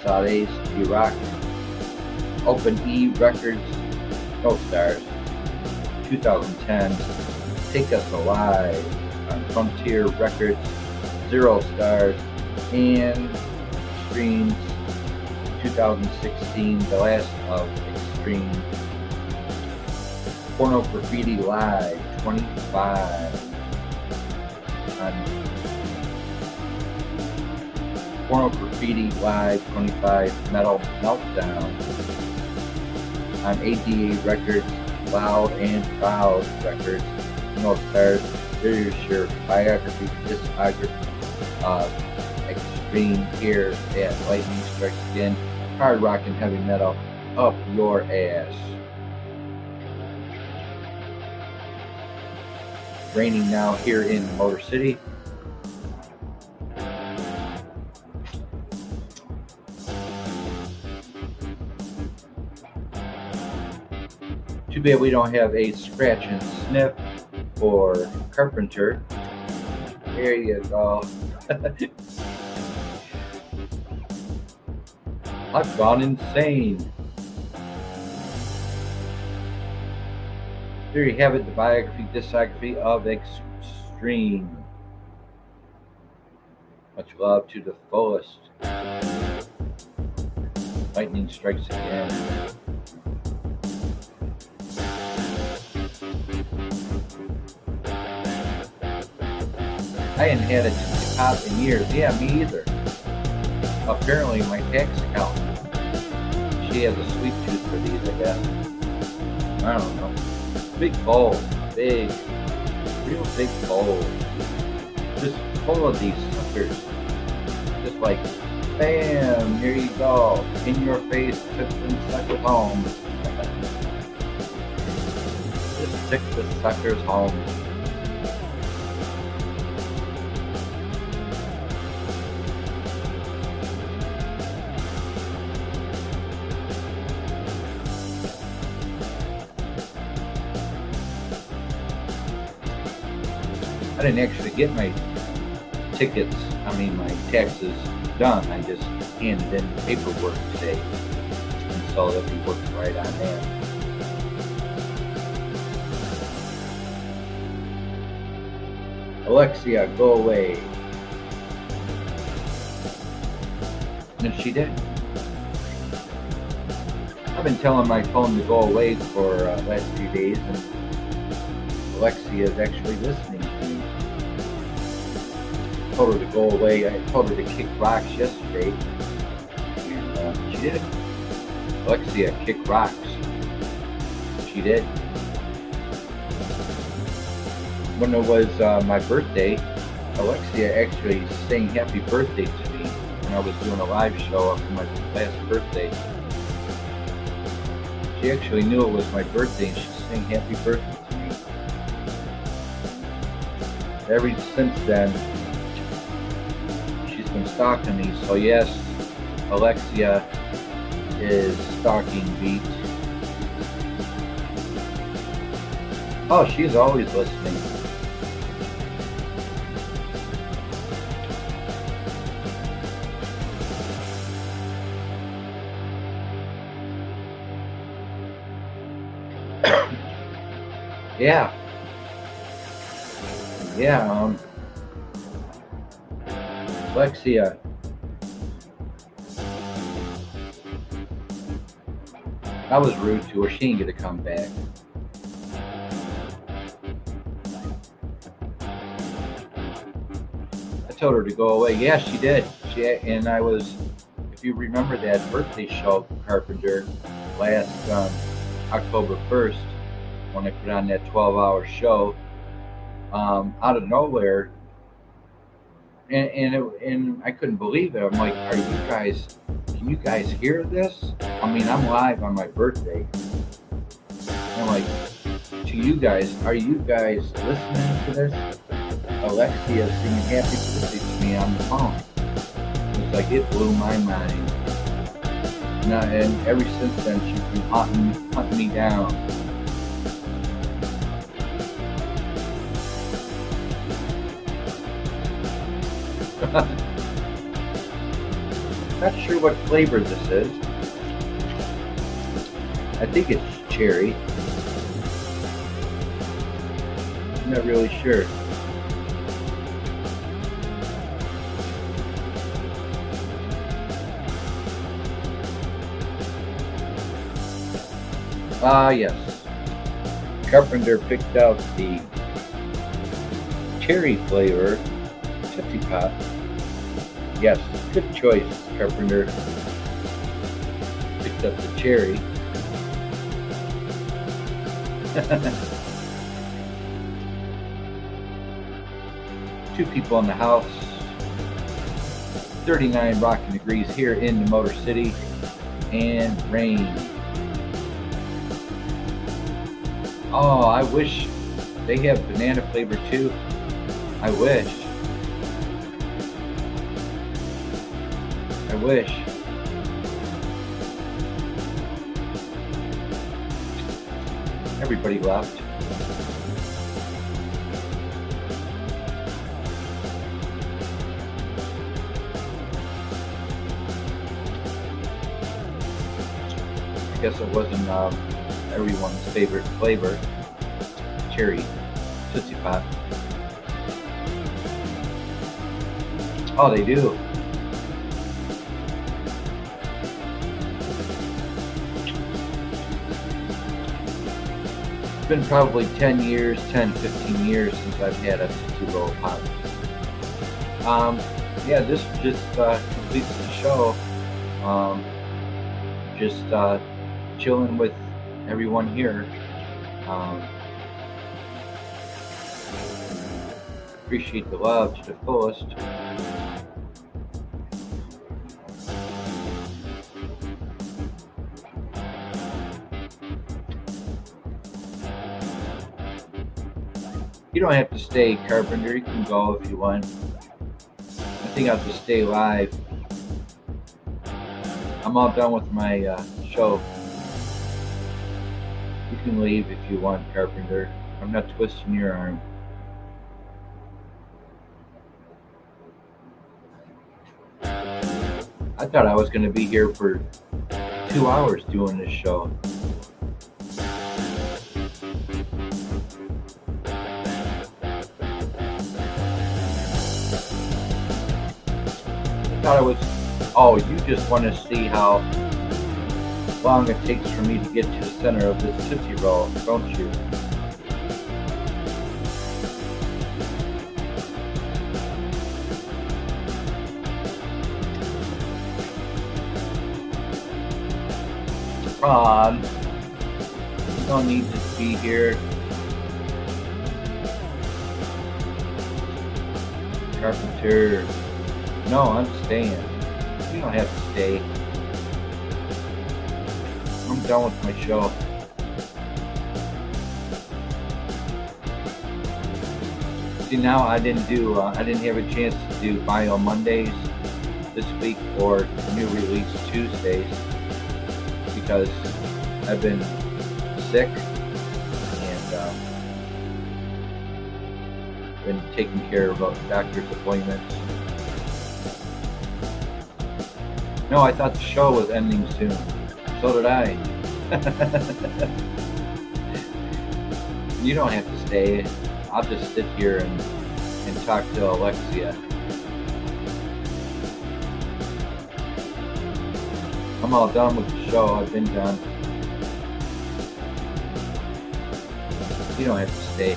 Saudades D-Rock, Open E Records, no stars. 2010, Take Us Alive on Frontier Records, 0 stars. And Extreme's 2016, The Last of Extreme, Porno Graffiti Live 25 on Porno Graffiti Live 25, Metal Meltdown on ADA Records, Loud and Proud Records, no stars. There's your biography, discography of Extreme here at Lightning Strikes Again. Hard rock and heavy metal up your ass. Raining now here in Motor City. Too bad we don't have a scratch and sniff for Carpenter. There you go. I've gone insane. There you have it, the biography, discography of Extreme. Much love to the fullest. Lightning strikes again. I hadn't had a pop in years. Yeah, me either. Apparently, my tax accountant, she has a sweet tooth for these, I guess. I don't know. Big bowl. Big. Real big bowl. Just full of these suckers. Just like, bam, here you go. In your face, took them suckers home. Just took the suckers home. I didn't actually get my tickets, my taxes done. I just handed in the paperwork today. And so they'll be working right on that. Alexia, go away. And she did. I've been telling my phone to go away for last few days, and Alexia is actually listening to me. I told her to go away. I told her to kick rocks yesterday, and she did. Alexia, kick rocks. She did. When it was my birthday, Alexia actually sang happy birthday to me when I was doing a live show for my last birthday. She actually knew it was my birthday and she sang happy birthday to me. Ever since then, she's been stalking me. So yes, Alexia is stalking Beat. Oh, she's always listening. Yeah. Yeah, Alexia. I was rude to her. She didn't get to come back. I told her to go away. Yeah, she did. And I was, if you remember that birthday show, Carpenter, last October 1st, when I put on that 12-hour show, out of nowhere, and I couldn't believe it. I'm like, can you guys hear this? I'm live on my birthday. I'm like, to you guys, are you guys listening to this? Alexia singing happy birthday to me on the phone. It's like, it blew my mind. And ever since then, she's been hunting me down. Not sure what flavor this is. I think it's cherry. I'm not really sure. Yes. Carpenter picked out the cherry flavor Tootsie Pop. Yes, good choice, Carpenter. Picked up the cherry. Two people in the house. 39 rocking degrees here in the Motor City, and rain. Oh, I wish they have banana flavor too. I wish. Everybody left. Guess it wasn't everyone's favorite flavor, cherry Tootsie Pop. Oh, they do. It's been probably 10 years, 10, 15 years since I've had a Tootsie Roll Pop. Yeah, this just completes the show. Just chilling with everyone here. Appreciate the love to the fullest. You don't have to stay, Carpenter. You can go if you want. I think I'll just stay live. I'm all done with my show. You can leave if you want, Carpenter. I'm not twisting your arm. I thought I was going to be here for 2 hours doing this show. I thought it was... Oh, you just want to see how long it takes for me to get to the center of this Tootsie Roll, don't you? You don't need to be here. Carpenter. No, I'm staying. You don't have to stay. I'm done with my show. See, now I didn't have a chance to do Bio Mondays this week or New Release Tuesdays because I've been sick and been taking care of doctor's appointments. No, I thought the show was ending soon. So did I. You don't have to stay. I'll just sit here and talk to Alexia. I'm all done with the show. I've been done. You don't have to stay.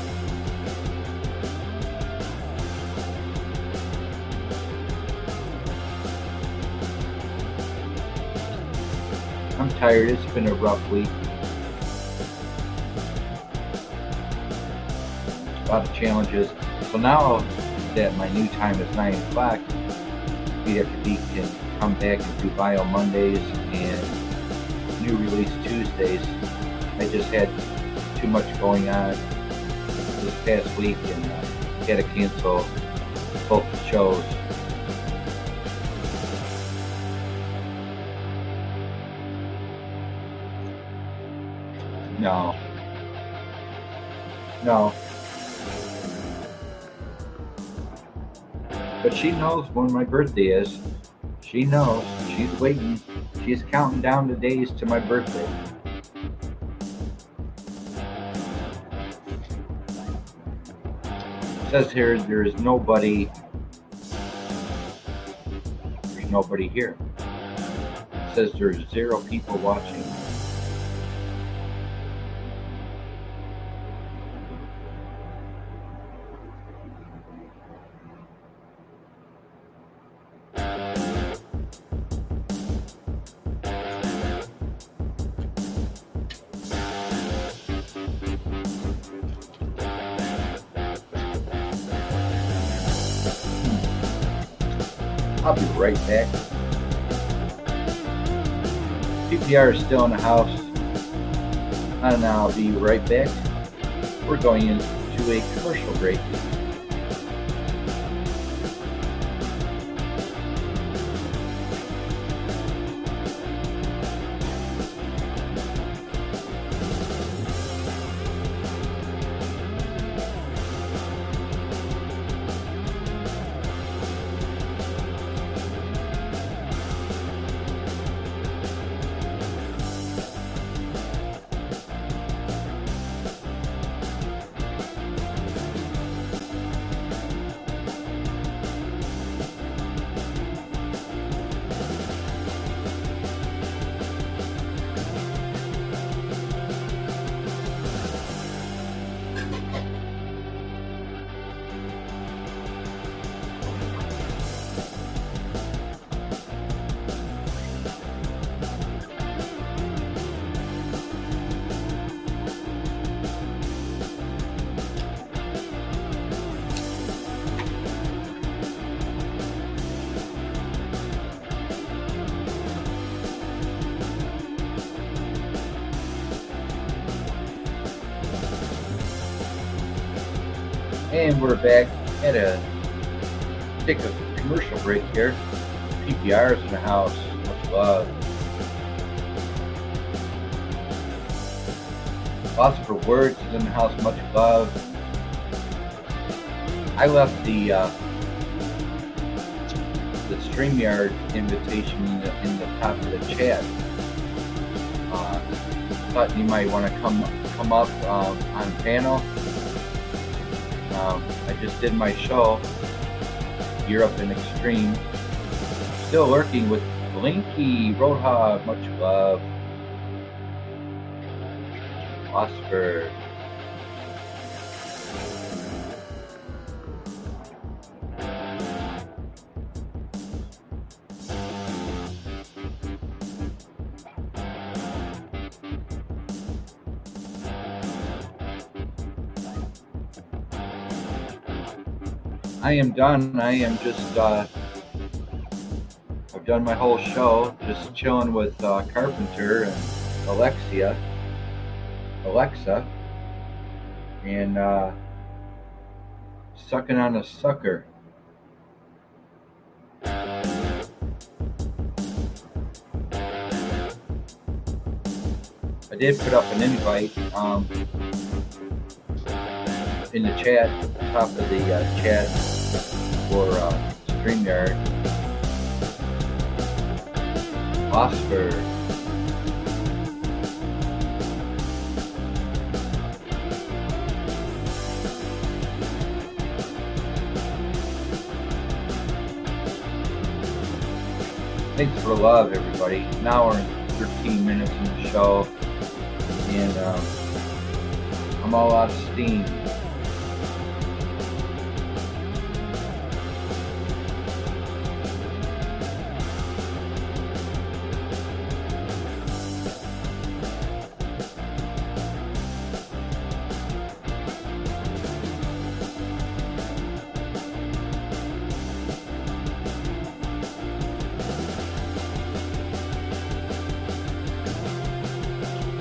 I'm tired. It's been a rough week. A lot of challenges. So now that my new time is 9 o'clock, BFB can come back and do Bio Mondays and New Release Tuesdays. I just had too much going on this past week and had to cancel both the shows. No. But she knows when my birthday is. She knows. She's waiting. She's counting down the days to my birthday. It says here there's nobody here. It says there's 0 people watching. I'll be right back. PPR is still in the house, and I'll be right back. We're going into a commercial break. And we're back at take a commercial break here. PPR's in the house. Much love. Lots for Words is in the house. Much love. I left the StreamYard invitation in the top of the chat. Thought you might want to come up on panel. I just did my show. You're up in Extreme. Still working with Blinky Roadhog. Much love. Oscar. I am done. I am just, I've done my whole show, just chilling with Carpenter and Alexa, and sucking on a sucker. I did put up an invite in the chat, top of the chat for StreamYard. Oscar. Thanks for the love, everybody. Now we're in 13 minutes in the show, and I'm all out of steam.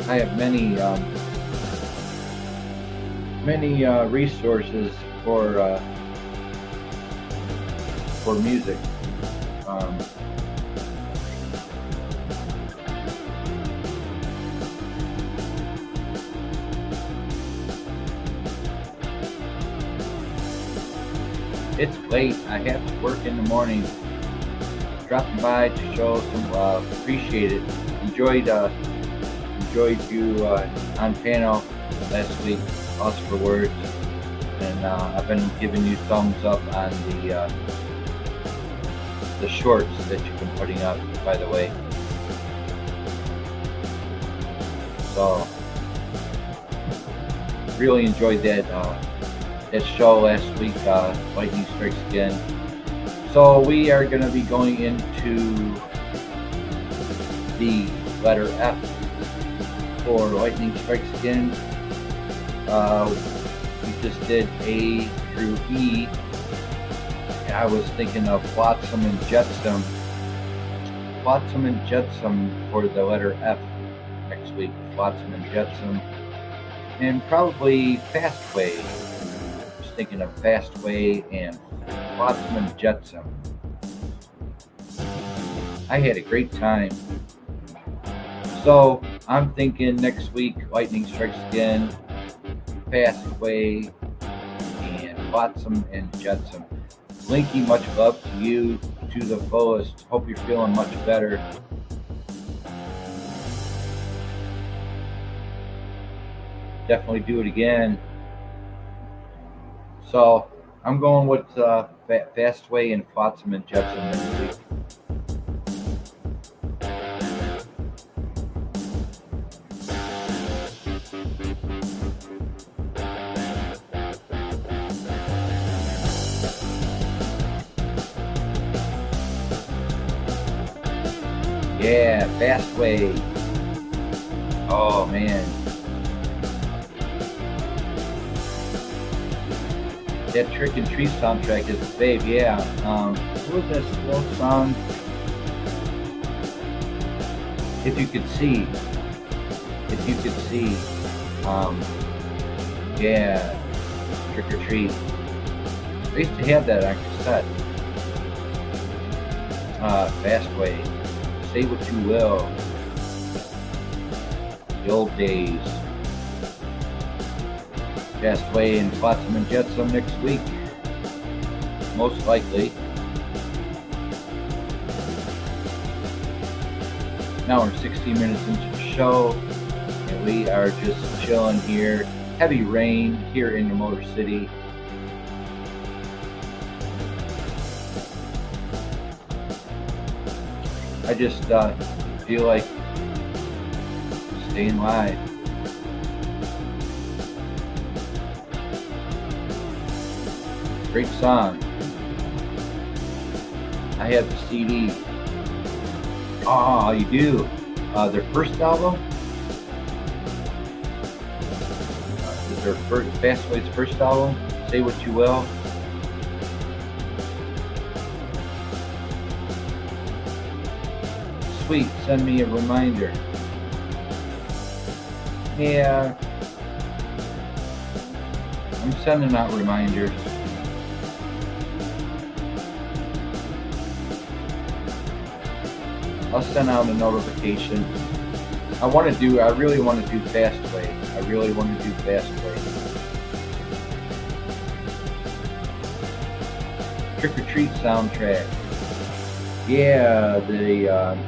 I have many resources for music. It's late. I have to work in the morning. Dropping by to show some love. Appreciate it. Enjoyed you on panel last week, Lost for Words, and I've been giving you thumbs up on the shorts that you've been putting up, by the way. So really enjoyed that show last week, Lightning Strikes Again. So we are going to be going into the letter F for Lightning Strikes Again. We just did A through E. And I was thinking of Flotsam and Jetsam. Flotsam and Jetsam for the letter F next week. Flotsam and Jetsam. And probably Fastway. I was thinking of Fastway and Flotsam and Jetsam. I had a great time. So I'm thinking next week, Lightning Strikes Again, Fastway, and Flotsam and Jetsam. Blinky, much love to you to the fullest. Hope you're feeling much better. Definitely do it again. So I'm going with Fastway and Flotsam and Jetsam next week. Yeah, Fastway. Oh man. That Trick and Treat soundtrack is a fave, yeah. What was that slow song? If You Could See. If You Could See. Yeah. Trick or Treat. I used to have that on cassette. Fastway, Say What You Will, the old days. Fastway and Flotsam and Jetsam next week, most likely. Now we're 16 minutes into the show, and we are just chilling here. Heavy rain here in the Motor City. I just feel like staying live. Great song. I have the CD. Oh, you do? Their first album? Their Fastway's first album, Say What You Will. Sweet, send me a reminder. Yeah, I'm sending out reminders. I'll send out a notification. I really want to do Fastway. I really want to do Fastway. Trick or Treat soundtrack. Yeah, the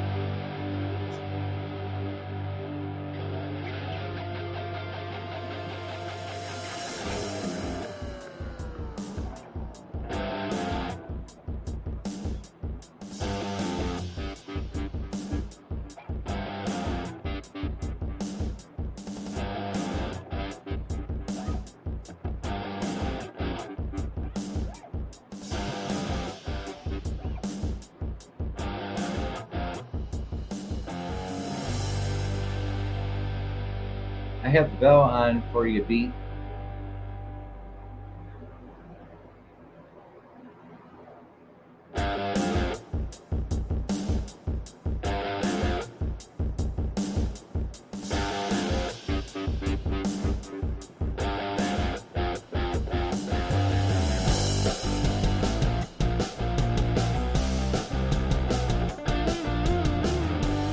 I have the bell on for you, Beat.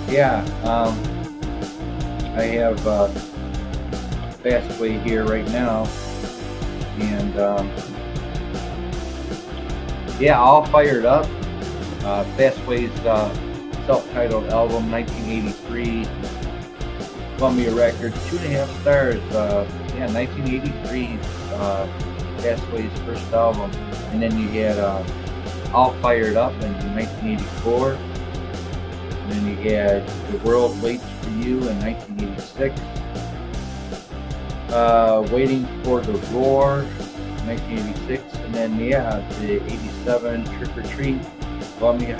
Yeah, I have Fastway here right now, and yeah, all fired up. Fastway's self-titled album, 1983, Columbia Records, 2.5 stars. Yeah, 1983's Fastway's first album, and then you had All Fired Up in 1984, and then you had The World Waits for You in 1986. Waiting for the Roar, 1986, and then yeah, the 87 Trick or Treat, Columbia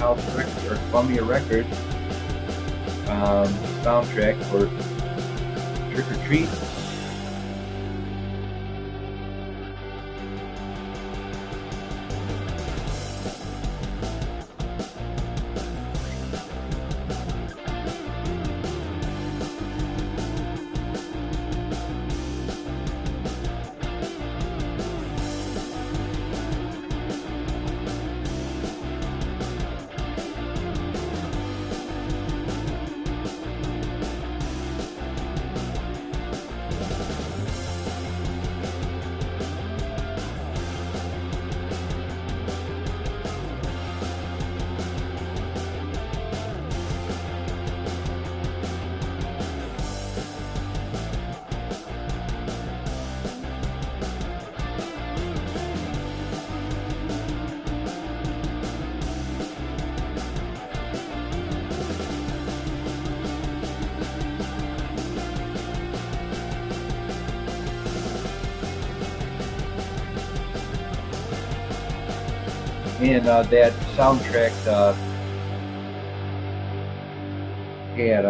Records soundtrack for Trick or Treat. And that soundtrack had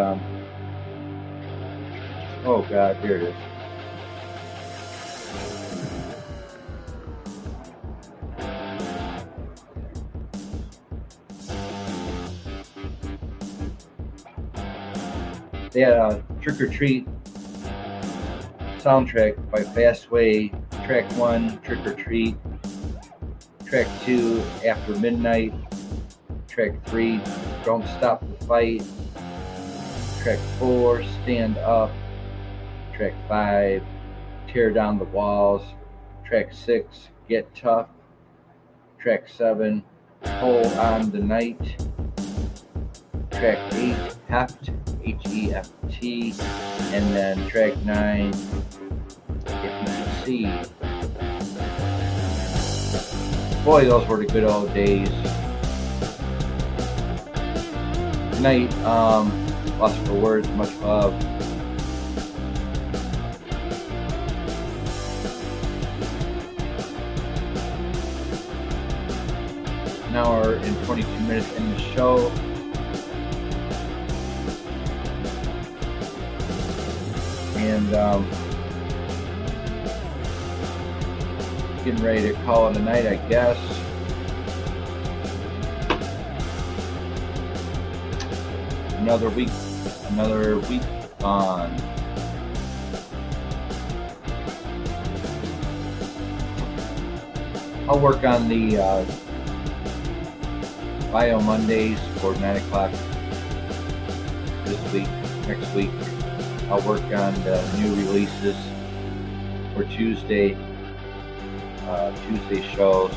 oh god, here it is. They had Trick or Treat soundtrack by Fastway, track 1, Trick or Treat. Track 2, After Midnight. Track 3, Don't Stop the Fight. Track 4, Stand Up. Track 5, Tear Down the Walls. Track 6, Get Tough. Track 7, Hold On the Night. Track 8, Heft, H-E-F-T. And then track 9, If You Could See. Boy, those were the good old days. Good night. Lost for words. Much love. An hour and 22 minutes in the show. And getting ready to call it a night, I guess. Another week on. I'll work on the Bio Mondays for 9 o'clock this week. Next week, I'll work on the new releases for Tuesday shows.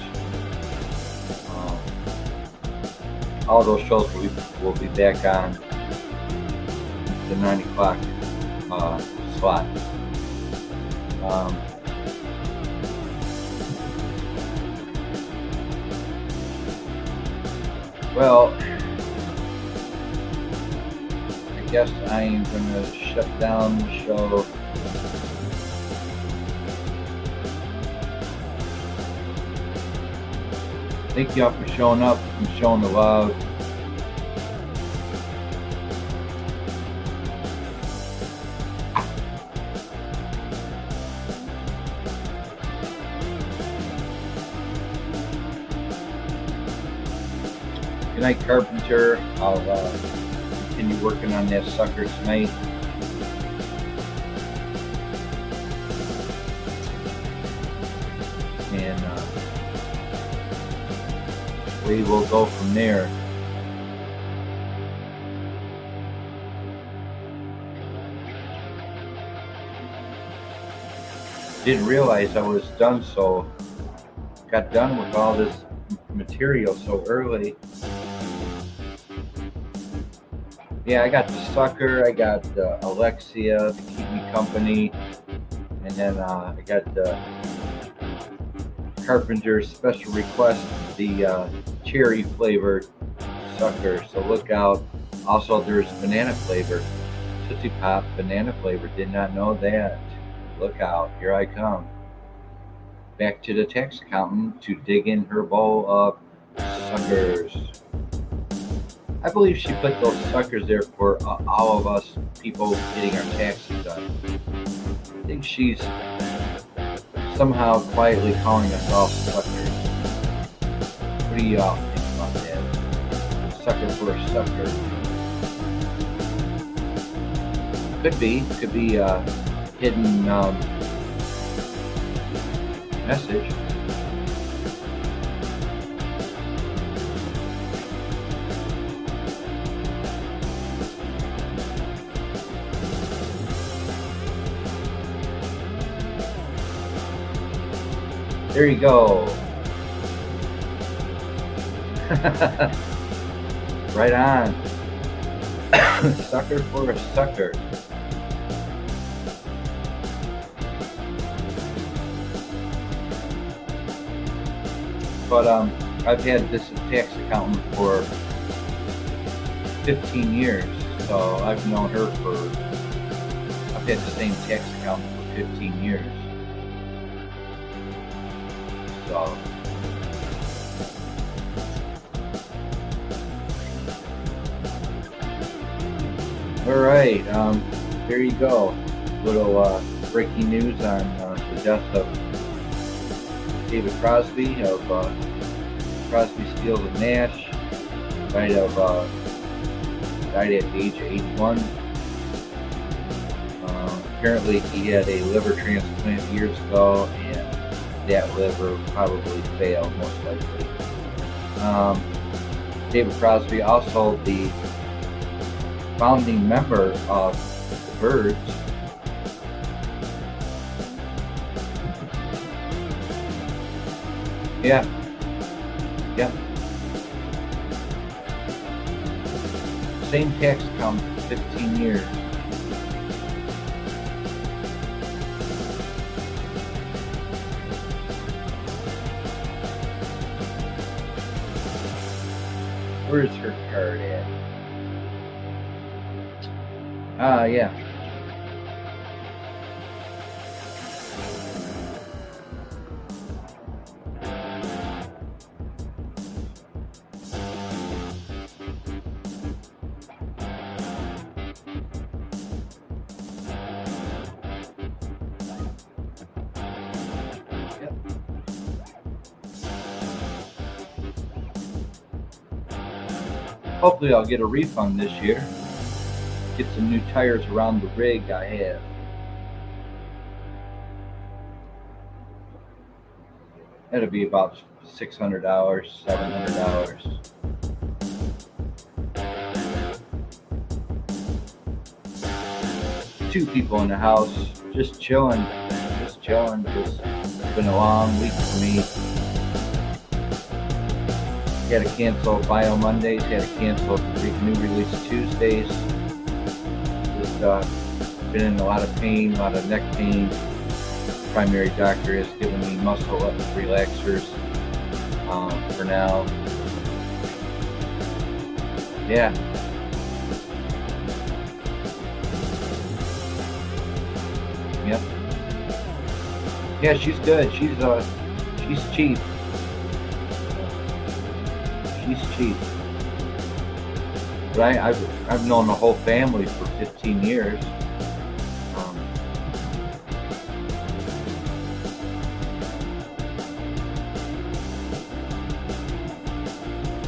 All those shows will be back on the 9 o'clock slot. Well, I guess I am going to shut down the show. Thank y'all for showing up and showing the love. Good night, Carpenter. I'll continue working on that sucker tonight. And we will go from there. Didn't realize I was done, so got done with all this material so early. Yeah, I got the sucker, I got Alexia to keep me company, and then I got the Carpenter special request, the cherry flavored sucker, so look out. Also, there's banana flavor, Tootsie Pop banana flavor, did not know that. Look out, here I come. Back to the tax accountant to dig in her bowl of suckers. I believe she put those suckers there for all of us people getting our taxes done. I think she's somehow quietly calling us all suckers. What do y'all think about that? Sucker for a sucker. Could be a hidden message. There you go. Right on. Sucker for a sucker. But I've had this tax accountant for 15 years, so I've known her for, I've had the same tax accountant for 15 years. So all right, there you go. Little breaking news on the death of David Crosby of Crosby, Stills and Nash. Died at the age of 81. Apparently he had a liver transplant years ago, and that liver probably fail, most likely. David Crosby, also the founding member of the Birds. Yeah. Yep. Same tax account, 15 years. Where's her card at? Yeah. Hopefully I'll get a refund this year. Get some new tires around the rig I have. That'll be about $600, $700. Two people in the house, just chilling, because it's been a long week for me. Had to cancel Bio Mondays, had to cancel new release Tuesdays. Just been in a lot of pain, a lot of neck pain. Primary doctor has given me muscle relaxers for now. Yeah. Yep. Yeah, she's good. She's cheap. She's cheap. But I've known the whole family for 15 years.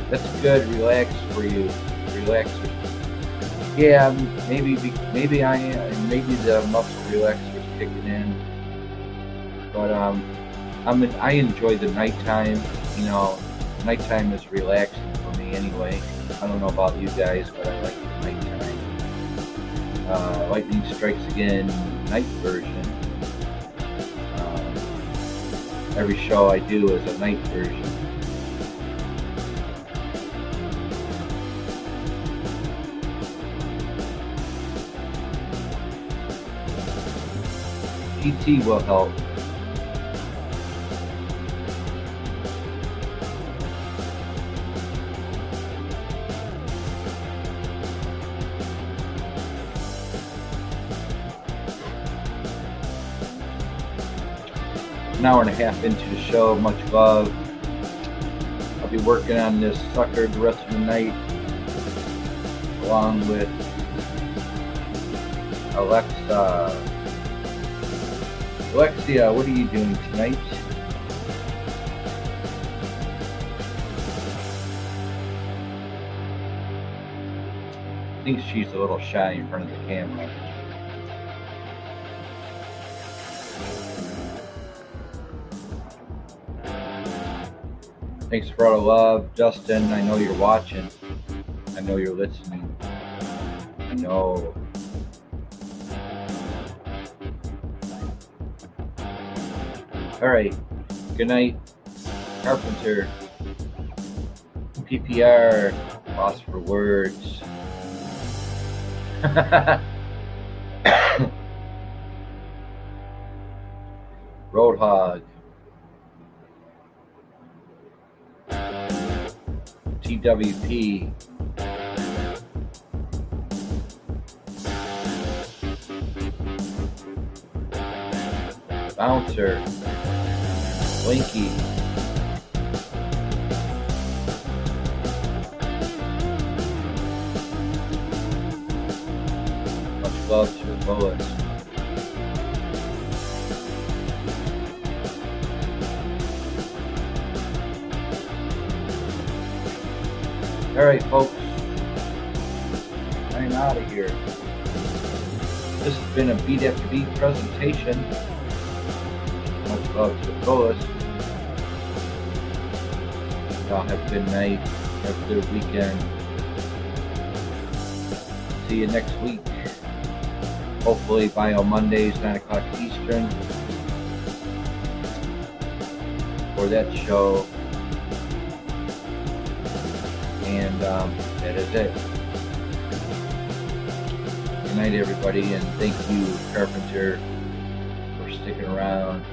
That's good. Relax for you. Relaxer. Yeah, maybe I am. Maybe the muscle relaxer's kicking in. But I enjoy the nighttime. You know, nighttime is relaxing for me anyway. I don't know about you guys, but I like the nighttime. Lightning Strikes Again night version. Every show I do is a night version. PT will help. An hour and a half into the show, much love. I'll be working on this sucker the rest of the night, along with Alexia, what are you doing tonight? I think she's a little shy in front of the camera. Thanks for all the love, Justin. I know you're watching. I know you're listening. I know. All right. Good night, Carpenter. PPR. Lost for words. Roadhog. TWP. Bouncer. Blinky. Much love to the Lois. All right, folks, I'm out of here. This has been a Beat After Beat presentation. Much love to the fullest. Y'all have a good night. Have a good weekend. See you next week. Hopefully Bio Mondays, 9 o'clock Eastern. For that show. And that is it. Good night, everybody, and thank you, Carpenter, for sticking around.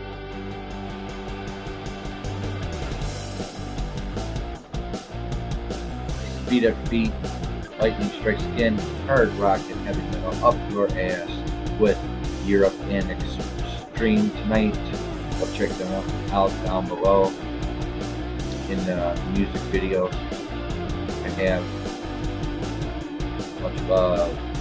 Beat after beat, lightning strikes again, hard rock and heavy metal up your ass with Europe and Extreme tonight. Go check them out down below in the music videos. I have much love.